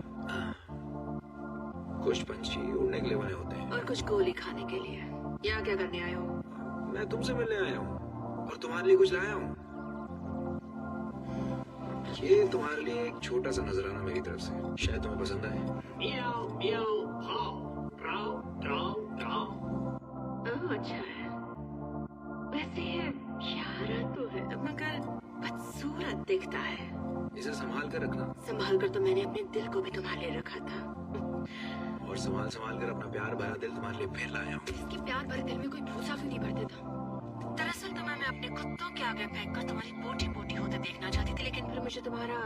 कुछ पंछी उड़ने के लिए बने होते हैं और कुछ गोली खाने के लिए। यहाँ क्या करने आए हो? मैं तुमसे मिलने आया हूँ और तुम्हारे लिए कुछ लाया हूँ। ये तुम्हारे लिए एक छोटा सा नजराना मेरी तरफ से, शायद तुम्हें पसंद आए। मियाओ मियाओ भाव ट्राउ ट्राउ ट्राउ। अच्छा है। वैसे ये प्यारा तो है मगर बदसूरत दिखता है। इसे संभाल कर रखना। संभाल कर तो मैंने अपने दिल को भी तुम्हारे लिए रखा था। और संभाल संभाल कर अपना प्यार भरा दिल तुम्हारे लिए फिर लाया हूँ। इसकी प्यार भरे दिल में कोई भूसा क्यों नहीं भर देता? दरअसल अपने कुत्तों के आगे फेंक कर तुम्हारी बोटी बोटी होते देखना चाहती थी, लेकिन फिर मुझे तुम्हारा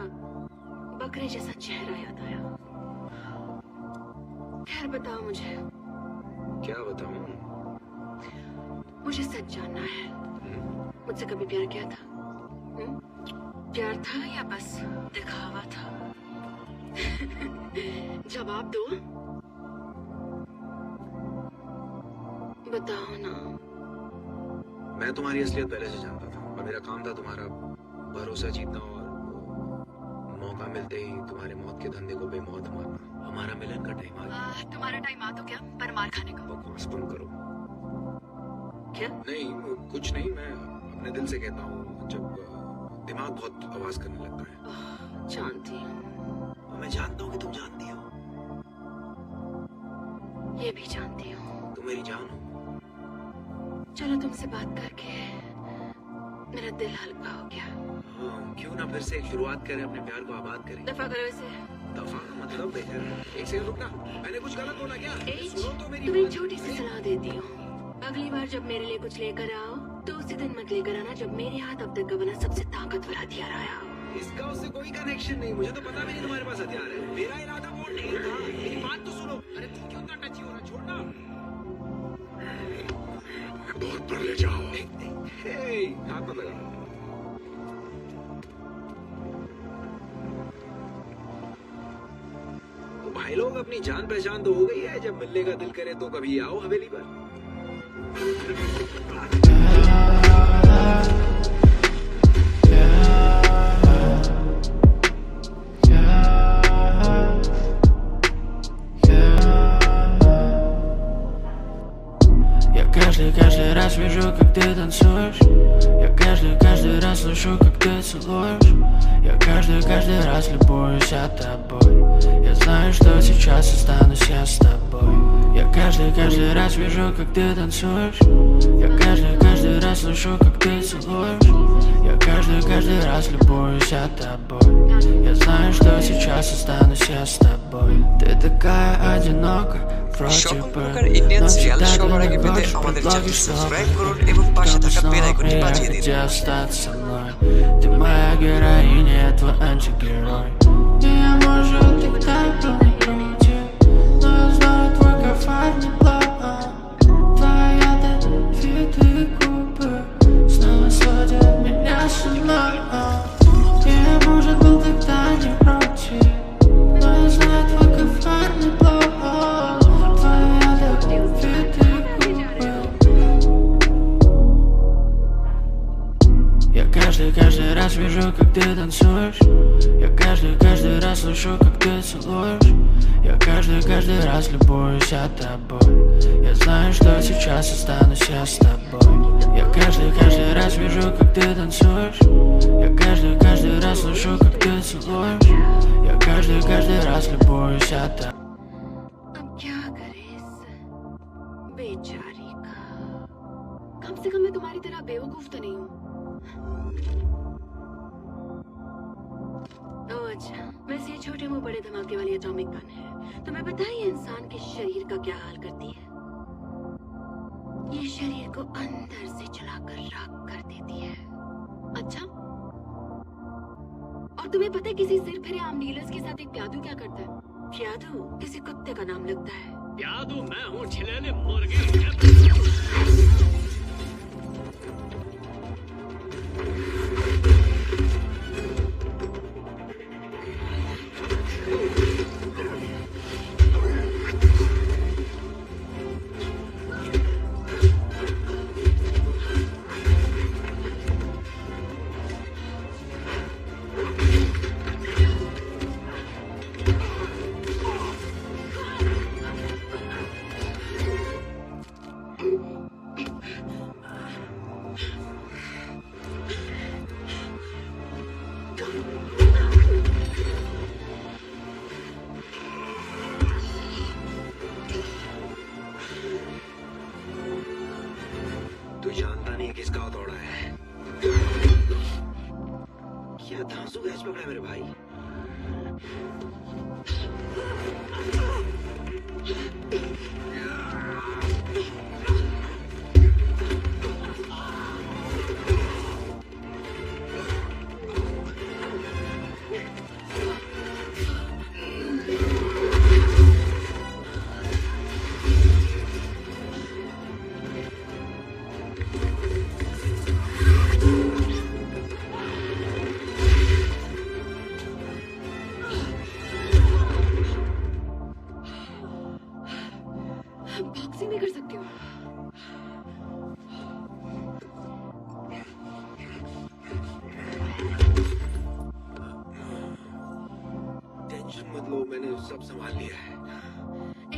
बकरे जैसा चेहरा याद आया। खैर बताओ मुझे। क्या बताऊं? मुझे सच जानना है। मुझसे कभी प्यार किया था? प्यार था या बस दिखावा था? जवाब दो, बताओ ना। मैं तुम्हारी असलियत पहले से जानता था और मेरा काम था तुम्हारा भरोसा जीतना और मौका मिलते ही तुम्हारे मौत के धंधे को बेमौत मारना। हमारा मिलन का टाइम आ गया। तुम्हारा टाइम आ तो क्या, पर मार खाने का। बकवास बंद करो। क्या? नहीं कुछ नहीं, मैं अपने दिल से कहता हूँ जब दिमाग बहुत आवाज करने लगता है। जानती हूँ। मैं जानता हूँ कि तुम जानती हो। ये भी जानती हूँ। तुम मेरी जान हो। चलो तुमसे बात करके मेरा दिल हल्का हो गया। हाँ, क्यों ना फिर से एक शुरुआत करें, अपने प्यार को आबाद करें। दफा करो इसे। दफा मतलब एक सेकंड रुकना, मैंने कुछ गलत बोला क्या? सुनो तो मेरी। तुम्हें छोटी सी सलाह देती हूँ, अगली बार जब मेरे लिए कुछ लेकर आओ तो उसी दिन मत लेकर आना जब मेरे हाथ अब तक का बना सबसे ताकतवर हथियार आया हो। इसका उससे कोई कनेक्शन नहीं, मुझे तो पता भी नहीं तुम्हारे पास हथियार है। मेरा इरादा वो नहीं था। मेरी बात तो सुनो। अरे तुम क्यों इतना टची हो रहा? छोड़ना। बहुत पर ले जाओ। हाथ मत लगा। तो भाई लोग अपनी जान पहचान तो हो गई है, जब मिलने का दिल करे तो कभी आओ हवेली पर। Каждый раз вижу, как ты танцуешь. Я каждый раз слышу, как ты целуешь. Я каждый раз любуюсь тобой. Я знаю, что сейчас останусь я с тобой. Я каждый раз вижу, как ты танцуешь. Я каждый раз слышу, как ты целуешь. Я каждый раз любуюсь тобой. Я знаю, что сейчас останусь я с тобой. Ты такая одинокая. সকল প্রকার ইন্ডিয়ান সিরিয়াল সবার আগে পেতে আমাদের চ্যানেল সাবস্ক্রাইব করুন এবং পাশে থাকা বেল আইকনটি বাজিয়ে দিন। Ты моя героиня, я твой антигерой. Меня может тогда пронять, но я знаю, твой коварь не план. Твоя виды губы снова сводят меня с ума. Я, может, был тогда не против, но я знаю, твой коварь не план. Каждый раз вижу, как ты танцуешь. Я каждый раз слышу, как ты целуешь. Я каждый раз любуюсь тобой. Я знаю, что сейчас останусь я с тобой. Я каждый раз вижу, как ты танцуешь. Я каждый раз слышу, как ты целуешь. Я каждый раз любуюсь тобой. अब क्या करे इस बेचारी का? कम से कम मैं तुम्हारी तरह बेवकूफ तो नहीं हूँ। अच्छा, वैसे ये छोटे मुंह बड़े धमाके वाली एटॉमिक गन है। तुम्हें पता है ये इंसान के शरीर का क्या हाल करती है? ये शरीर को अंदर से जलाकर राख कर देती है। अच्छा, और तुम्हें पता है किसी सिर फिरे आम डीलर्स के साथ एक प्यादू क्या करता है? प्यादू किसी कुत्ते का नाम लगता है। प्यादू मैं हूँ, छिलेले मुर्गे। तू जानता नहीं किसका हथौड़ा है। क्या धांसू गैस पकड़ा मेरे भाई। लो, मैंने सब संभाल लिया है।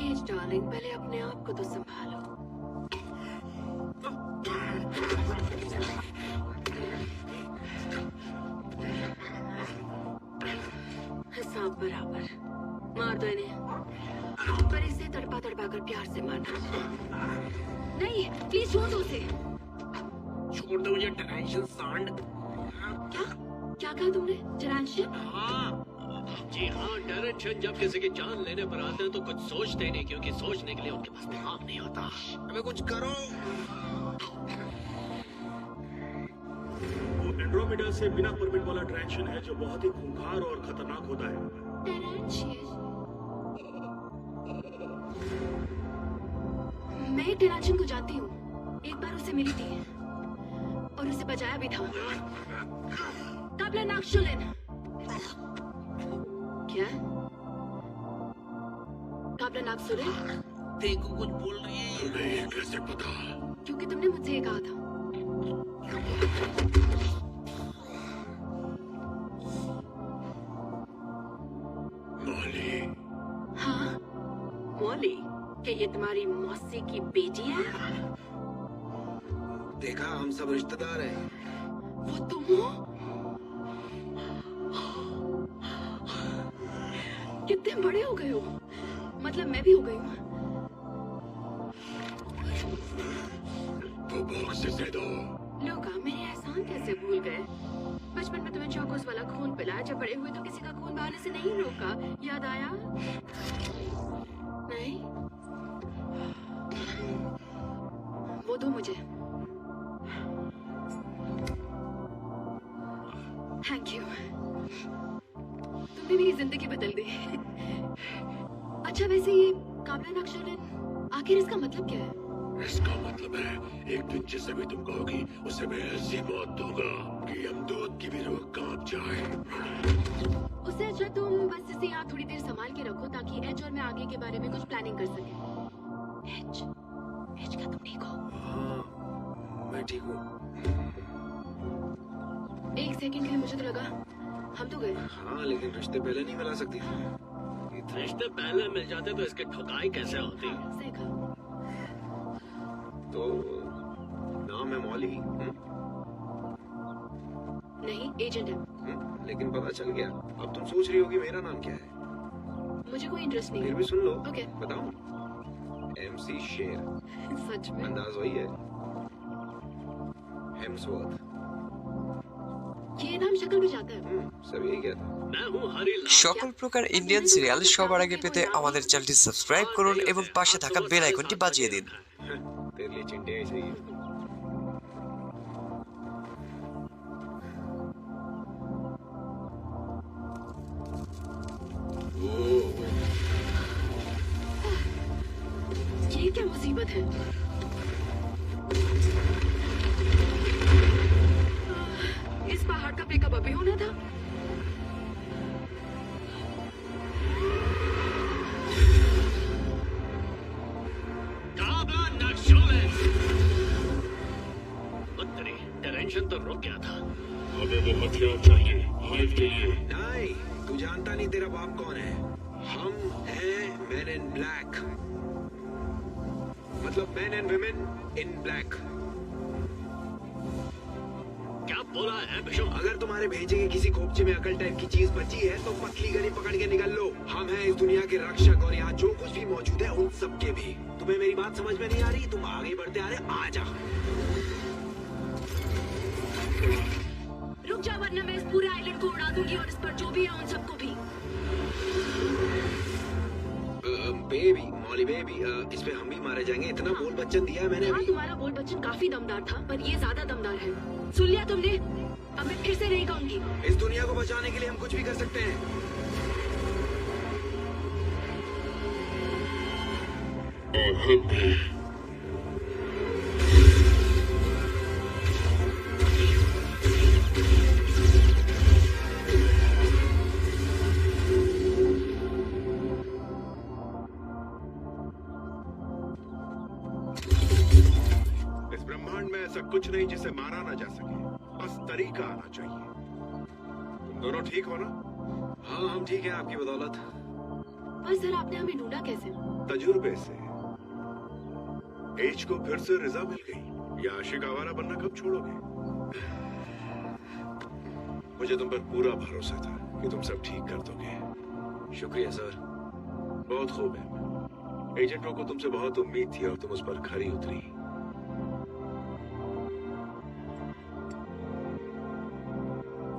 एज डार्लिंग, पहले अपने आप को तो संभालो। हिसाब बराबर। मार दो इन्हें, पर इसे तड़पा तड़पा कर प्यार से मारना। नहीं, प्लीज छोड़ दो उसे। छोड़ दो मुझे, टेंशन सांड। क्या क्या कहा तुमने? टेंशन? हाँ जी हाँ, डायरेक्शन। जब किसी की जान लेने पर आते हैं तो कुछ सोचते ही नहीं, क्योंकि सोचने के लिए उनके पास दिमाग नहीं होता। अबे कुछ करो। वो एंड्रोमेडा से बिना परमिट वाला ट्रेंशन है जो बहुत ही खूंखार और खतरनाक होता है। मैं टेंशन को जानती हूँ, एक बार उसे मिली थी और उसे बचाया भी था। काबला नाक्शुलिन। क्या? काबला नाक्शुलिन? देखो कुछ बोल रही है। तुम्हें कैसे पता? क्योंकि तुमने मुझसे ये कहा था। मॉली। हाँ, मॉली? क्या ये तुम्हारी मौसी की बेटी है? देखा, हम सब रिश्तेदार हैं। वो तुम हो? कितने बड़े हो गए हो? मतलब मैं भी हो गई हूँ। तो बॉक्स से दो। लोका, मेरे एहसान कैसे भूल गए? बचपन में तुम्हें चौकोस वाला खून पिलाया, जब बड़े हुए तो किसी का खून बहाने से नहीं रोका। याद आया? नहीं? वो दो मुझे। थैंक यू, तुमने मेरी जिंदगी बदल दी। अच्छा, वैसे ये काबला नाक्शुलिन, आखिर इसका मतलब क्या है? इसका मतलब है एक दिन जिसे भी तुम कहोगी उसे मैं ऐसी मौत दूंगा कि हम दूध की भी रूह कांप जाए। उससे अच्छा तुम बस इसे यहाँ थोड़ी देर संभाल के रखो, ताकि एच और मैं आगे के बारे में कुछ प्लानिंग कर सके। एच, एच क्या तुम ठीक हो? हाँ, मैं ठीक हूँ। एक सेकंड के लिए मुझे तो लगा हम तो गए। हाँ, लेकिन रिश्ते पहले नहीं मिला सकती। रिश्ते पहले मिल जाते तो इसकी ठुकाई कैसे होती? सही कहा। तो नाम है मॉली। नहीं, एजेंट है। लेकिन पता चल गया। अब तुम सोच रही होगी मेरा नाम क्या है। मुझे कोई इंटरेस्ट नहीं। फिर भी सुन लो। ओके। बताऊं? MC शेर। सच में? अंदाज वही है, हेम्सवर्थ। ये नाम शक्ल में जाता है। सब यही कहते हैं। मैं हूँ हरीलाल। সকল প্রকার ইন্ডিয়ান সিরিয়াল সবার আগে পেতে আমাদের চ্যানেলটি সাবস্ক্রাইব করুন এবং পাশে থাকা বেল আইকনটি বাজিয়ে দিন। तेरे लिए चिंटे ऐसे ही है। ये क्या मुसीबत है? इस पहाड़ का पिकअप अभी होना था। काबला नाक्शुलिन। उत्तरी टेंशन तो रुक गया था। हमें वो हथियार चाहिए हाइव के लिए। नहीं, तू जानता नहीं तेरा बाप कौन है। हम हैं Men in Black, मतलब Men and Women in Black। क्या बोला है बिशप? अगर तुम्हारे भेजे के किसी खोपचे में अकल टाइप की चीज बची है तो पतली गली पकड़ के निकल लो। हम हैं इस दुनिया के रक्षक और यहाँ जो कुछ भी मौजूद है उन सब के भी। तुम्हें मेरी बात समझ में नहीं आ रही? तुम आगे बढ़ते आ रहे, आ जा। रुक जा, वरना मैं इस पूरे आइलैंड को उड़ा दूंगी और इस पर जो भी है उन सबको भी। बेबी, मॉली बेबी, इस पे हम भी मारे जाएंगे। इतना बोल बच्चन दिया है मैंने। हाँ, तुम्हारा बोल बच्चन काफी दमदार था, पर ये ज्यादा दमदार है। सुन लिया तुमने? अब मैं फिर से नहीं कहूंगी। इस दुनिया को बचाने के लिए हम कुछ भी कर सकते हैं। और हम भी। इस ब्रह्मांड में ऐसा कुछ नहीं जिसे मारा ना जा सके, बस तरीका आना चाहिए। तुम दोनों ठीक हो ना? हाँ, हम ठीक हैं आपकी बदौलत। पर सर आपने हमें ढूंढा कैसे? तजुर्बे से। एज को फिर से रिजा मिल गई, या आशिक आवारा बनना कब छोड़ोगे? मुझे तुम पर पूरा भरोसा था कि तुम सब ठीक कर दोगे। शुक्रिया सर। बहुत खूब है। एजेंटों को तुमसे बहुत उम्मीद थी और तुम उस पर खरी उतरी।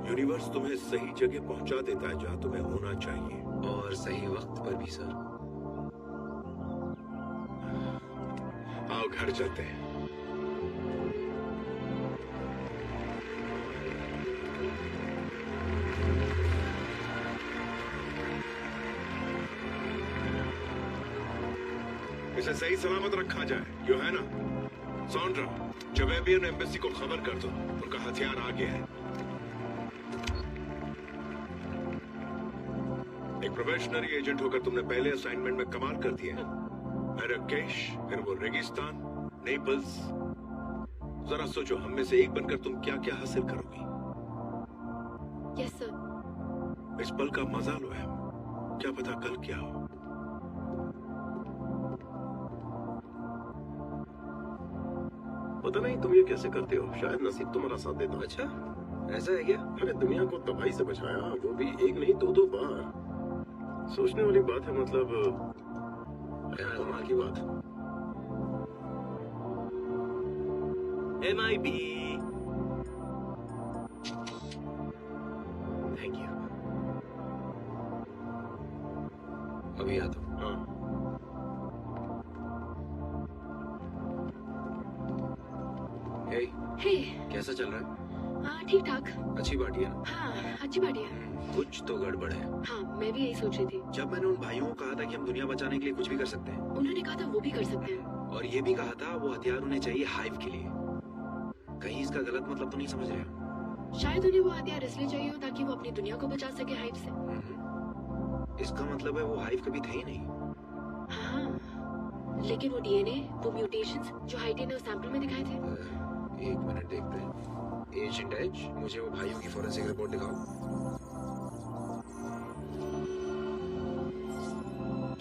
यूनिवर्स तुम्हें सही जगह पहुंचा देता है जहां तुम्हें होना चाहिए, और सही वक्त पर भी सर। आओ घर चलते हैं। इसे सही सलामत रखा जाए, यो है ना? सॉन्ड्रा, जवेबियन एम्बेसी को खबर कर दो, उनका हथियार आ गया है। एक प्रोबेशनरी एजेंट होकर तुमने पहले असाइनमेंट में कमाल कर दिया। मैराकेश, फिर वो रेगिस्तान, नेपल्स। जरा सोचो, हम में से एक बनकर तुम क्या क्या हासिल करोगी। Yes sir. इस पल का मजा लो है, क्या पता कल क्या हो। पता नहीं तुम ये कैसे करते हो, शायद नसीब तुम्हारा साथ देता। अच्छा, ऐसा है क्या? अरे दुनिया को तबाही से बचाया, वो भी एक नहीं दो बार। सोचने वाली बात है, मतलब कमाल की बात। MIB। Thank you. अभी आता हूँ। हाँ। हे, कैसा चल रहा है? हाँ ठीक ठाक। अच्छी पार्टी है ना? हाँ अच्छी पार्टी है। कुछ तो गड़बड़ है। हाँ मैं भी यही सोच रही थी। जब मैंने उन भाइयों को कहा था कि हम दुनिया बचाने के लिए कुछ भी कर सकते हैं, उन्होंने कहा था वो भी कर सकते हैं। और ये भी कहा था वो हथियार उन्हें चाहिए हाइव के लिए। कहीं इसका गलत मतलब तो नहीं समझ रहे हो? शायद उन्हें वो हथियार इसलिए चाहिए हो ताकि वो अपनी दुनिया को बचा सके हाइव से। इसका मतलब है वो हाइव कभी थे ही नहीं। हाँ, लेकिन वो DNA, वो म्यूटेशंस जो हाइटी ने उस सैंपल में दिखाए थे। एक मिनट देखते हैं। एजेंट एच, मुझे वो भाइयों की फॉरेंसिक रिपोर्ट दिखाओ।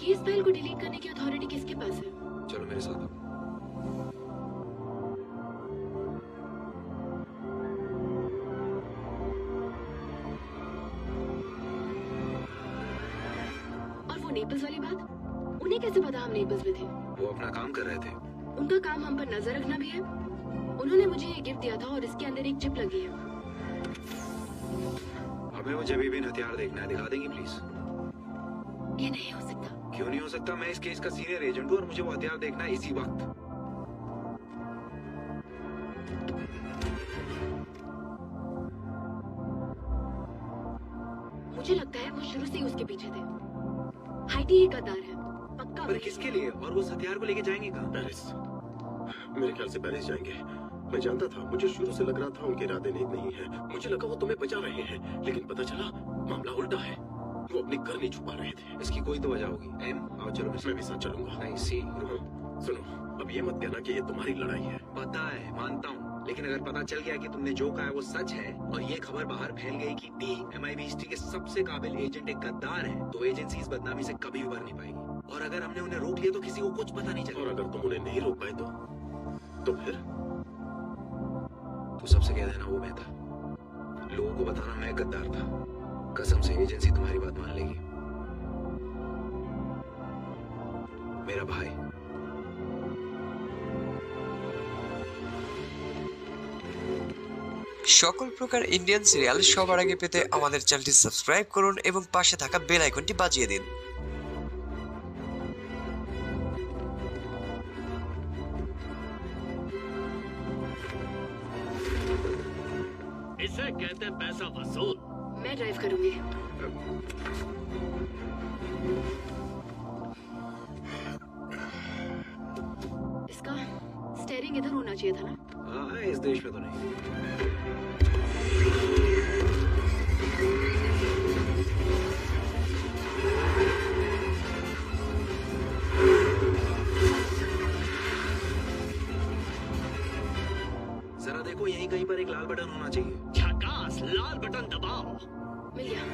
केस फाइल को डिलीट करने की अथॉरिटी किसके पास है? चलो मेरे साथ आओ। और वो नेपल्स वाली बात, उन्हें कैसे पता हम नेपल्स में थे? वो अपना काम कर रहे थे। उनका काम हम पर नजर रखना भी है। उन्होंने मुझे ये गिफ्ट दिया था और इसके अंदर एक चिप लगी है। हमें वो जवेबियन हथियार देखना है, दिखा देंगी प्लीज? ये नहीं हो सकता। क्यों नहीं हो सकता? मैं इस केस का सीनियर एजेंट हूँ और मुझे वो हथियार देखना है इसी वक्त। मुझे लगता है वो शुरू से ही उसके पीछे थे। हाइटी एक गद्दार है, पक्का। पर किसके लिए? और वो हथियार को लेके जाएंगे कहाँ? पेरिस। मेरे ख्याल से पेरिस जाएंगे। मैं जानता था, मुझे शुरू से लग रहा था उनके इरादे नेक नहीं है। मुझे लगा वो तुम्हें बचा रहे हैं, लेकिन पता चला मामला उल्टा है। वो अपनी करनी छुपा रहे थे। इसकी कोई तो वजह होगी। एम, आओ चलो। मैं भी साथ चलूंगा। नहीं सी, सुनो, अब ये मत कहना कि ये तुम्हारी लड़ाई है। पता है, मानता हूँ, लेकिन अगर पता चल गया कि तुमने जो कहा है वो सच है और ये खबर बाहर फैल गई कि MIB हिस्ट्री के सबसे काबिल एजेंट एक गद्दार है, तो एजेंसी इस बदनामी से कभी उबर नहीं पाएगी। और अगर हमने उन्हें रोक लिया तो किसी को कुछ पता नहीं चलेगा। और अगर तुम उन्हें नहीं रोक पाए तो फिर? तो सबसे कह देना वो मैं था। लोगों को बताना मैं गद्दार था। कसम से एजेंसी तुम्हारी बात मान लेगी। मेरा भाई। সকল প্রকার ইন্ডিয়ান সিরিয়াল সবার আগে পেতে আমাদের চ্যানেলটি সাবস্ক্রাইব করুন এবং পাশে থাকা বেল আইকনটি বাজিয়ে দিন। इसे कहते हैं पैसा वसूल। मैं ड्राइव करूंगी। इसका स्टीयरिंग इधर होना चाहिए था ना? हाँ, इस देश में तो नहीं। जरा देखो, यहीं कहीं पर एक लाल बटन होना चाहिए। झकास, लाल बटन दबाओ। मिल गया।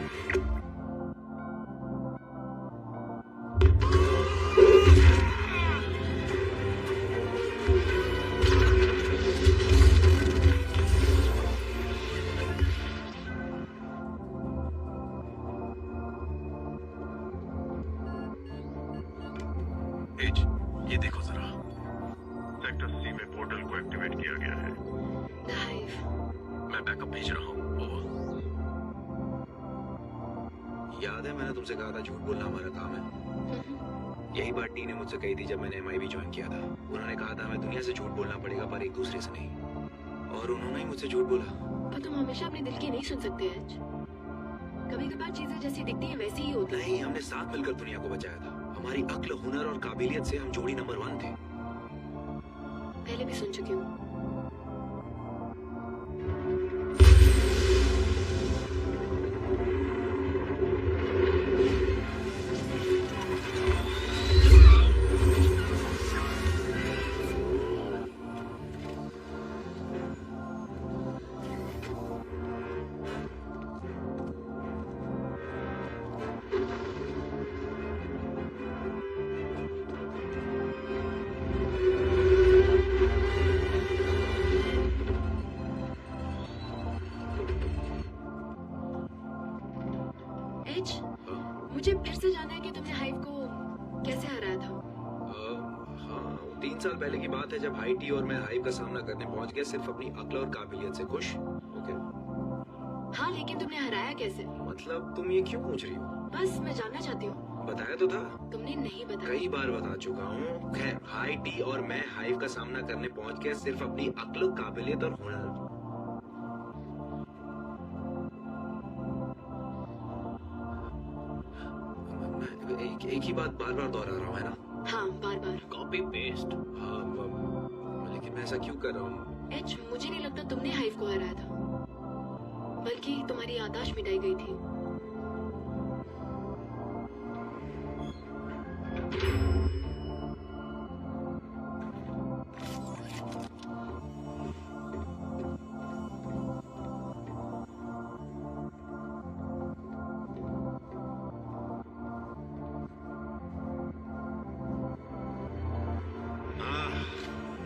एज, ये देखो जरा, सेक्टर सी में पोर्टल को एक्टिवेट किया गया है। मैं बैकअप भेज रहा हूँ। याद है मैंने तुमसे कहा था झूठ बोलना हमारा काम है। यही बात टी ने मुझसे कही थी जब मैंने MIB ज्वाइन किया था। उन्होंने कहा था हमें दुनिया से झूठ बोलना पड़ेगा पर एक दूसरे से नहीं, और उन्होंने ही मुझसे झूठ बोला। पर तुम हमेशा अपने दिल की नहीं सुन सकते एज। कभी कभार चीजें जैसी दिखती हैं वैसी ही होती हैं। नहीं, हमने साथ मिलकर दुनिया को बचाया था। हमारी अक्ल, हुनर और काबिलियत से हम जोड़ी नंबर 1 थे। पहले भी सुन चुकी हूँ। मुझे फिर से जानना है कि तुमने हाइव को कैसे हराया था। हाँ, 3 साल पहले की बात है जब हाइटी और मैं हाइव का सामना करने पहुंच गया सिर्फ अपनी अक्ल और काबिलियत से। खुश? ओके। हाँ, लेकिन तुमने हराया कैसे? मतलब तुम ये क्यों पूछ रही हो? बस मैं जानना चाहती हूँ। बताया तो था। तुमने नहीं बताया। कई बार बता चुका हूँ। खैर, हाइटी और मैं हाइव का सामना करने पहुंच गया सिर्फ अपनी अक्ल, काबिलियत और हुनर। एक ही बात बार बार दोहरा रहा हूँ, है ना? हाँ, बार बार। Copy paste. हाँ, लेकिन मैं ऐसा क्यों कर रहा हूँ? एच, मुझे नहीं लगता तुमने हाइव को हराया था, बल्कि तुम्हारी याददाश्त मिटाई गई थी।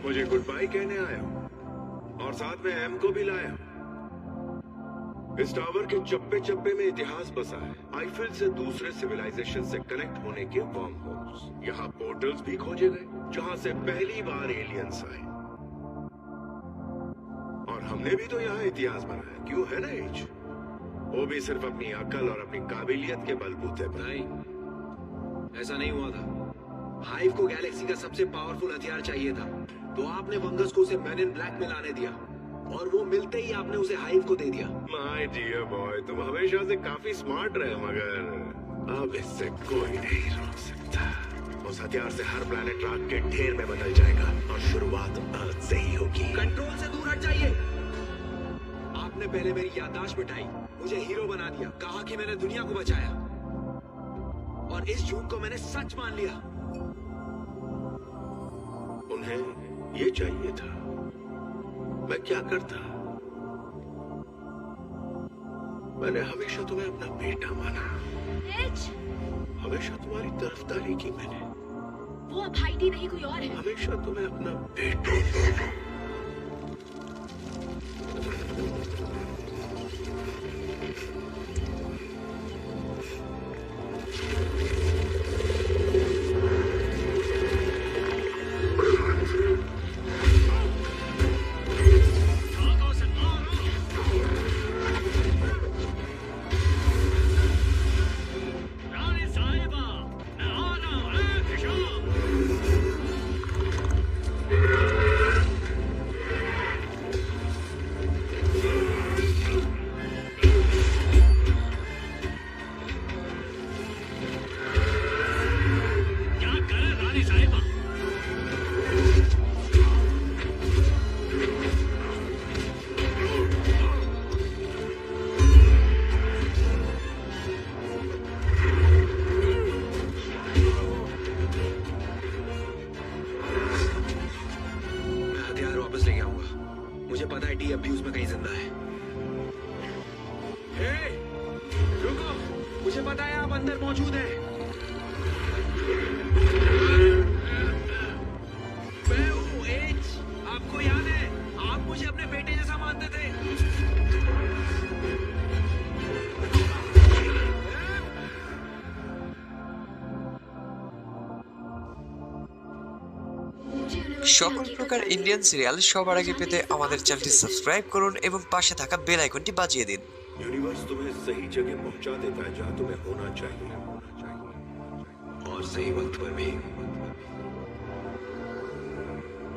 मुझे गुड बाय कहने आया हूं और साथ में एम को भी लाया हूं। इस टावर के चप्पे चप्पे में इतिहास बसा है। आईफिल से दूसरे सिविलाइजेशन से कनेक्ट होने के वर्म होल्स। यहाँ पोर्टल्स भी खोजे गए जहां से पहली बार एलियंस आए, और हमने भी तो यहाँ इतिहास बनाया। क्यों, है ना एज? वो भी सिर्फ अपनी अकल और अपनी काबिलियत के बलबूते पर। नहीं, ऐसा नहीं हुआ था। हाइव को गैलेक्सी का सबसे पावरफुल हथियार चाहिए था, तो आपने वंगस को उसे मैन इन ब्लैक में लाने दिया, और वो मिलते ही आपने उसे हाइव को दे दिया। माय डियर बॉय, तुम हमेशा से काफी स्मार्ट रहे, मगर अब इससे कोई नहीं रोक सकता। उस हथियार से हर प्लैनेट राख के ढेर में बदल जाएगा, और शुरुआत अर्थ से ही होगी। कंट्रोल से दूर हट जाइए। आपने पहले मेरी याददाश्त मिटाई, मुझे हीरो बना दिया, कहा कि मैंने दुनिया को बचाया, और इस झूठ को मैंने सच मान लिया। उन्हें ये चाहिए था। मैं क्या करता? मैंने हमेशा तुम्हें अपना बेटा माना। हमेशा तुम्हारी तरफदारी की मैंने। वो अब हाइटी नहीं, कोई और है। हमेशा तुम्हें अपना बेटा। সকল প্রকার ইন্ডিয়ান সিরিয়াল সবার আগে পেতে আমাদের চ্যানেলটি সাবস্ক্রাইব করুন এবং পাশে থাকা বেল আইকনটি বাজিয়ে দিন। यूनिवर्स तुम्हें सही जगह पहुंचा देता है जहां तुम्हें होना चाहिए और सही वक्त पर भी।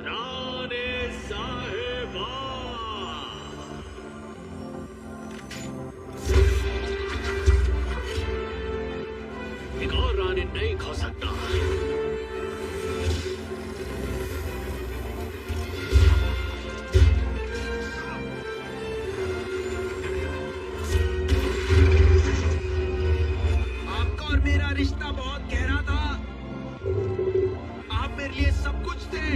रानी साहिबा, एक और रानी नहीं खा सकता। मेरा रिश्ता बहुत गहरा था, आप मेरे लिए सब कुछ थे।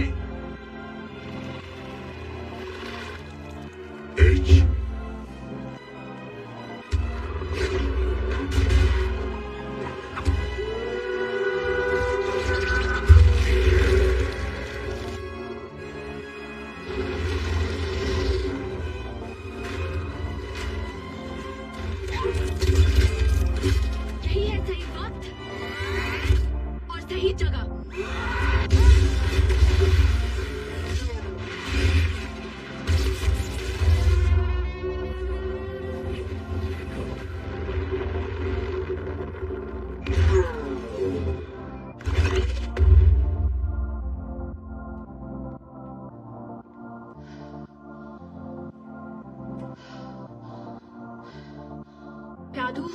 प्यादू,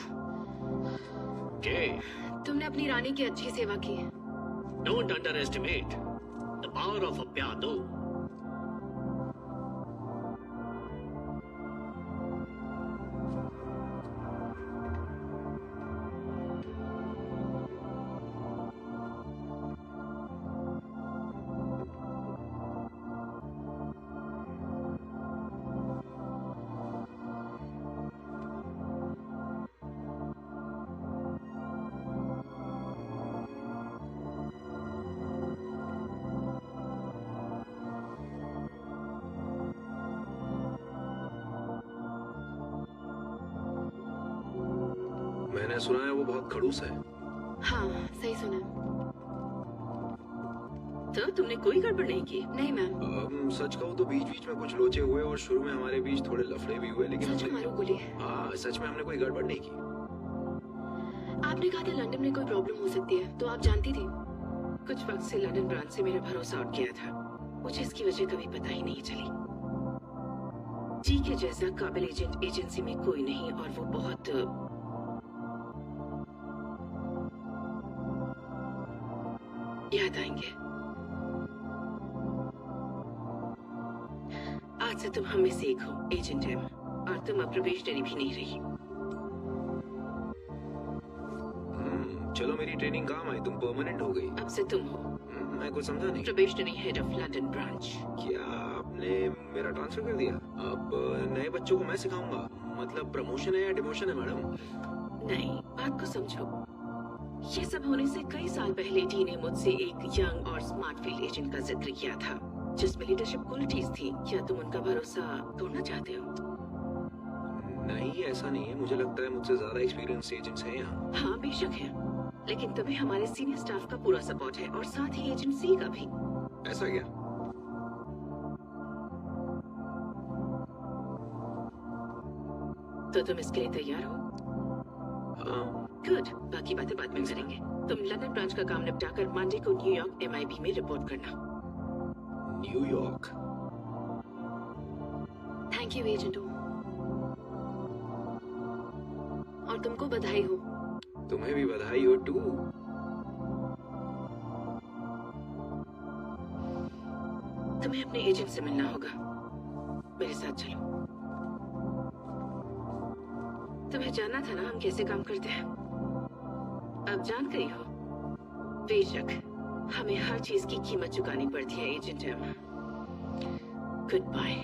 तुमने अपनी रानी की अच्छी सेवा की है। Don't underestimate the power of a प्यादू। मैंने सुना है वो बहुत खड़ूस है। हाँ, सही सुना। तो तुमने कोई गड़बड़ नहीं की? नहीं मैम। सच कहूँ तो बीच बीच में कुछ लोचे हुए और शुरू में हमारे बीच थोड़े लफड़े भी हुए, लेकिन सच मारो गोली। हाँ, सच में हमने कोई गड़बड़ नहीं की। आपने कहा था लंदन में कोई प्रॉब्लम हो सकती है, तो आप जानती थी? कुछ वक्त से लंदन ब्रांच से मेरा भरोसा उठ गया था। मुझे इसकी वजह कभी पता ही नहीं चली। जी के जैसा काबिल एजेंट एजेंसी में कोई नहीं, और वो बहुत याद आएंगे। आज से तुम हम में से एक हो, एजेंट एम, और तुम अब प्रोबेशनरी भी नहीं रही। चलो मेरी ट्रेनिंग काम आई, तुम परमानेंट हो गई। अब से तुम हो। मैं कुछ समझा नहीं। Probationary head of London branch. क्या आपने मेरा ट्रांसफर कर दिया? अब नए बच्चों को मैं सिखाऊंगा। मतलब प्रमोशन है या डिमोशन है मैडम? नहीं, बात को समझो। ये सब होने से कई साल पहले डी ने मुझसे एक यंग और स्मार्ट फील्ड एजेंट का जिक्र किया था, जिसमें लीडरशिप क्वालिटीज थी। क्या तुम उनका भरोसा तोड़ना चाहते हो? नहीं, ऐसा नहीं है। मुझे लगता है मुझसे ज्यादा एक्सपीरियंस एजेंट्स हैं यहाँ। हाँ, बेशक है, लेकिन तुम्हें हमारे सीनियर स्टाफ का पूरा सपोर्ट है, और साथ ही एजेंसी का भी। ऐसा क्या? तो तुम इसके लिए तैयार हो? हाँ। गुड, बाकी बातें बाद में करेंगे। तुम लंदन ब्रांच का काम निपटाकर मंडे को न्यूयॉर्क MIB में रिपोर्ट करना। न्यूयॉर्क? Thank you agent. और तुमको बधाई हो। तुम्हें भी बधाई हो टू। तुम्हें अपने एजेंट से मिलना होगा। मेरे साथ चलो। तुम्हें जानना था ना हम कैसे काम करते हैं? अब जान गई हो। बेशक हमें हर चीज की कीमत चुकानी पड़ती है एजेंट एम। Good bye.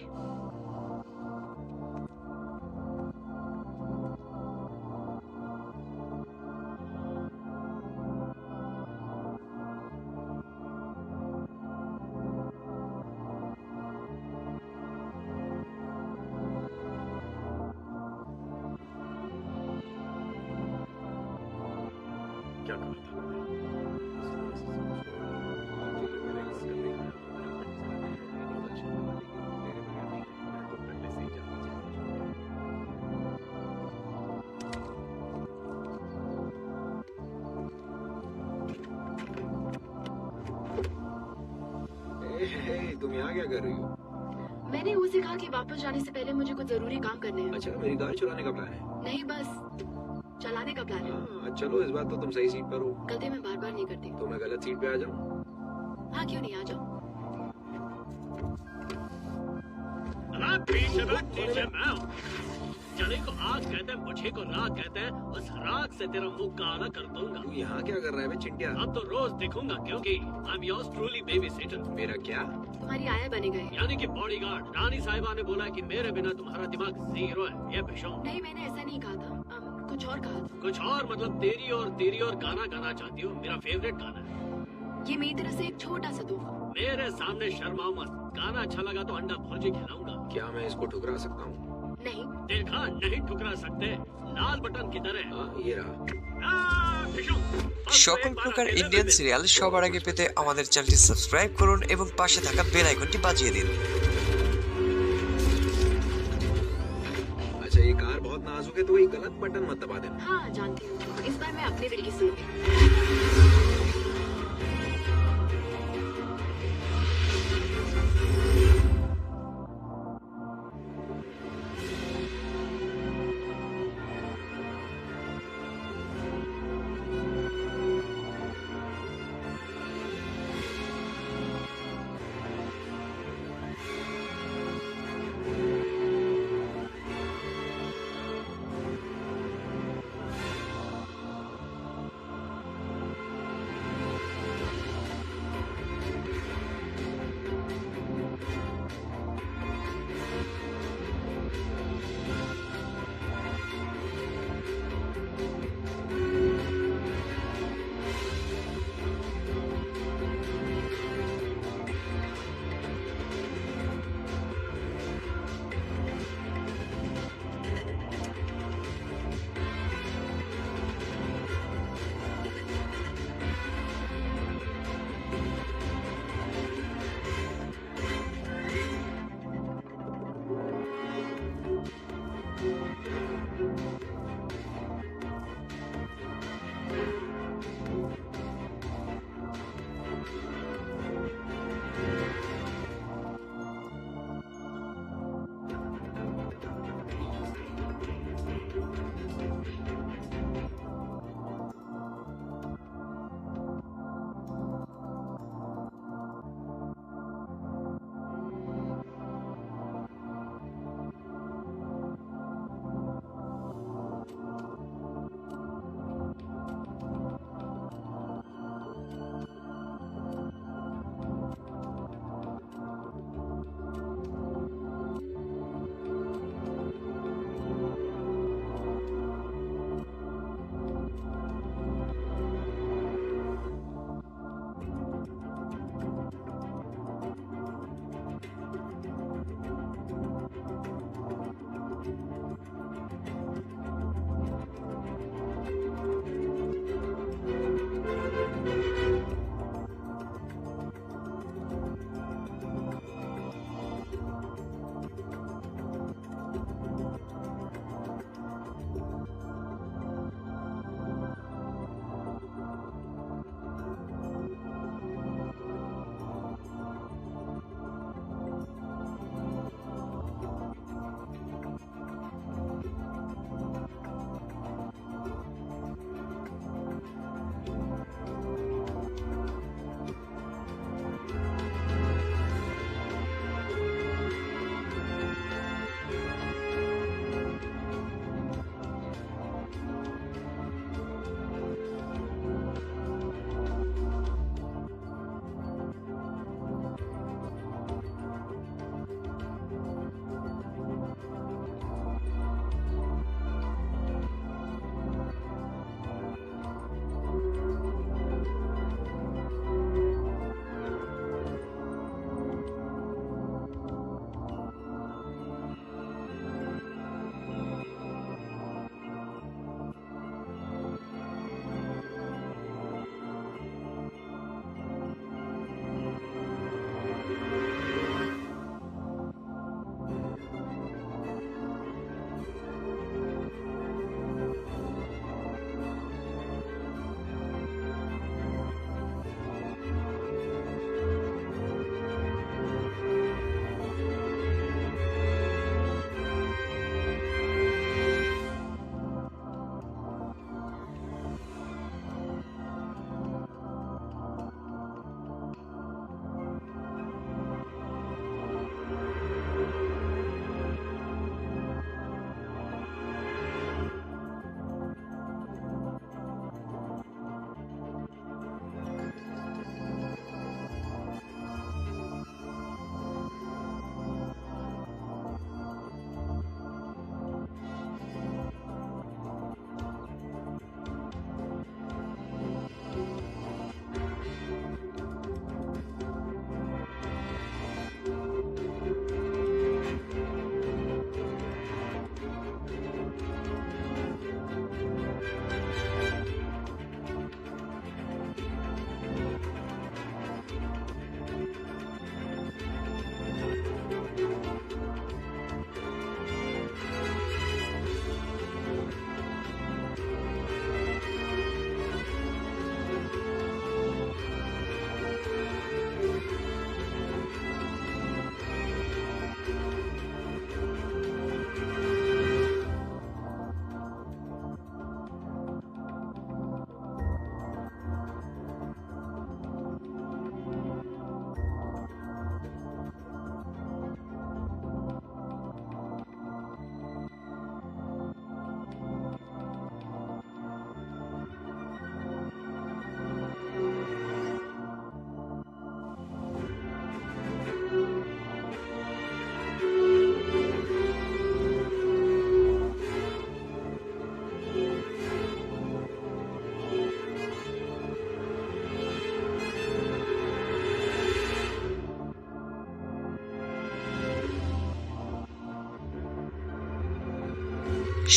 क्या कहा था मैंने? तुम यहाँ क्या कर रही हो? मैंने उसे कहा कि वापस जाने से पहले मुझे कुछ जरूरी काम करने हैं। अच्छा, मेरी कार चुराने का प्लान है? नहीं, बस चलाने का प्लान है। हाँ, चलो इस बार तो तुम सही सीट पर हो। गलती मैं बार बार नहीं करती। तो मैं गलत सीट पे आ जाऊँ? हाँ, क्यों नहीं, आ जाओ। चले को आग कहते हैं, मुझे को राग कहते हैं। उस राग से तेरा मुंह काला कर दूंगा। तू यहाँ क्या कर रहा है बे चिंटिया? अब तो रोज देखूंगा, क्योंकि I am yours truly baby sitter. मेरा क्या? तुम्हारी आया बने गए, यानी कि बॉडीगार्ड। रानी साहिबा ने बोला कि मेरे बिना तुम्हारा दिमाग जीरो है। ये बिशों। नहीं, मैंने ऐसा नहीं कहा था, कुछ और कहा था। कुछ और मतलब तेरी और गाना गाना चाहती हूँ। मेरा फेवरेट गाना है। ये मेरी तरफ से एक छोटा सा तोहफा। मेरे सामने शर्माओ मत। गाना अच्छा लगा तो अंडा भुर्जी खिलाऊंगा। क्या मैं इसको ठुकरा सकता हूँ? नहीं। देखा, नहीं ठुकरा सकते। लाल बटन किधर है? ये रहा। সকল প্রকার ইন্ডিয়ান সিরিয়াল সবার আগে পেতে আমাদের চ্যানেলটি সাবস্ক্রাইব করুন এবং পাশে থাকা বেল আইকনটি বাজিয়ে দিন। अच्छा, ये कार बहुत नाजुक है तो ये गलत बटन मत दबा देना। हाँ, जानती हूँ। इस बार मैं अपने दिल की सुनूंगी।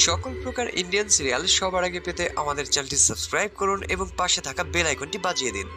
সকল প্রকার ইন্ডিয়ান সিরিয়াল সবার আগে পেতে আমাদের চ্যানেলটি সাবস্ক্রাইব করুন এবং পাশে থাকা বেল আইকনটি বাজিয়ে দিন।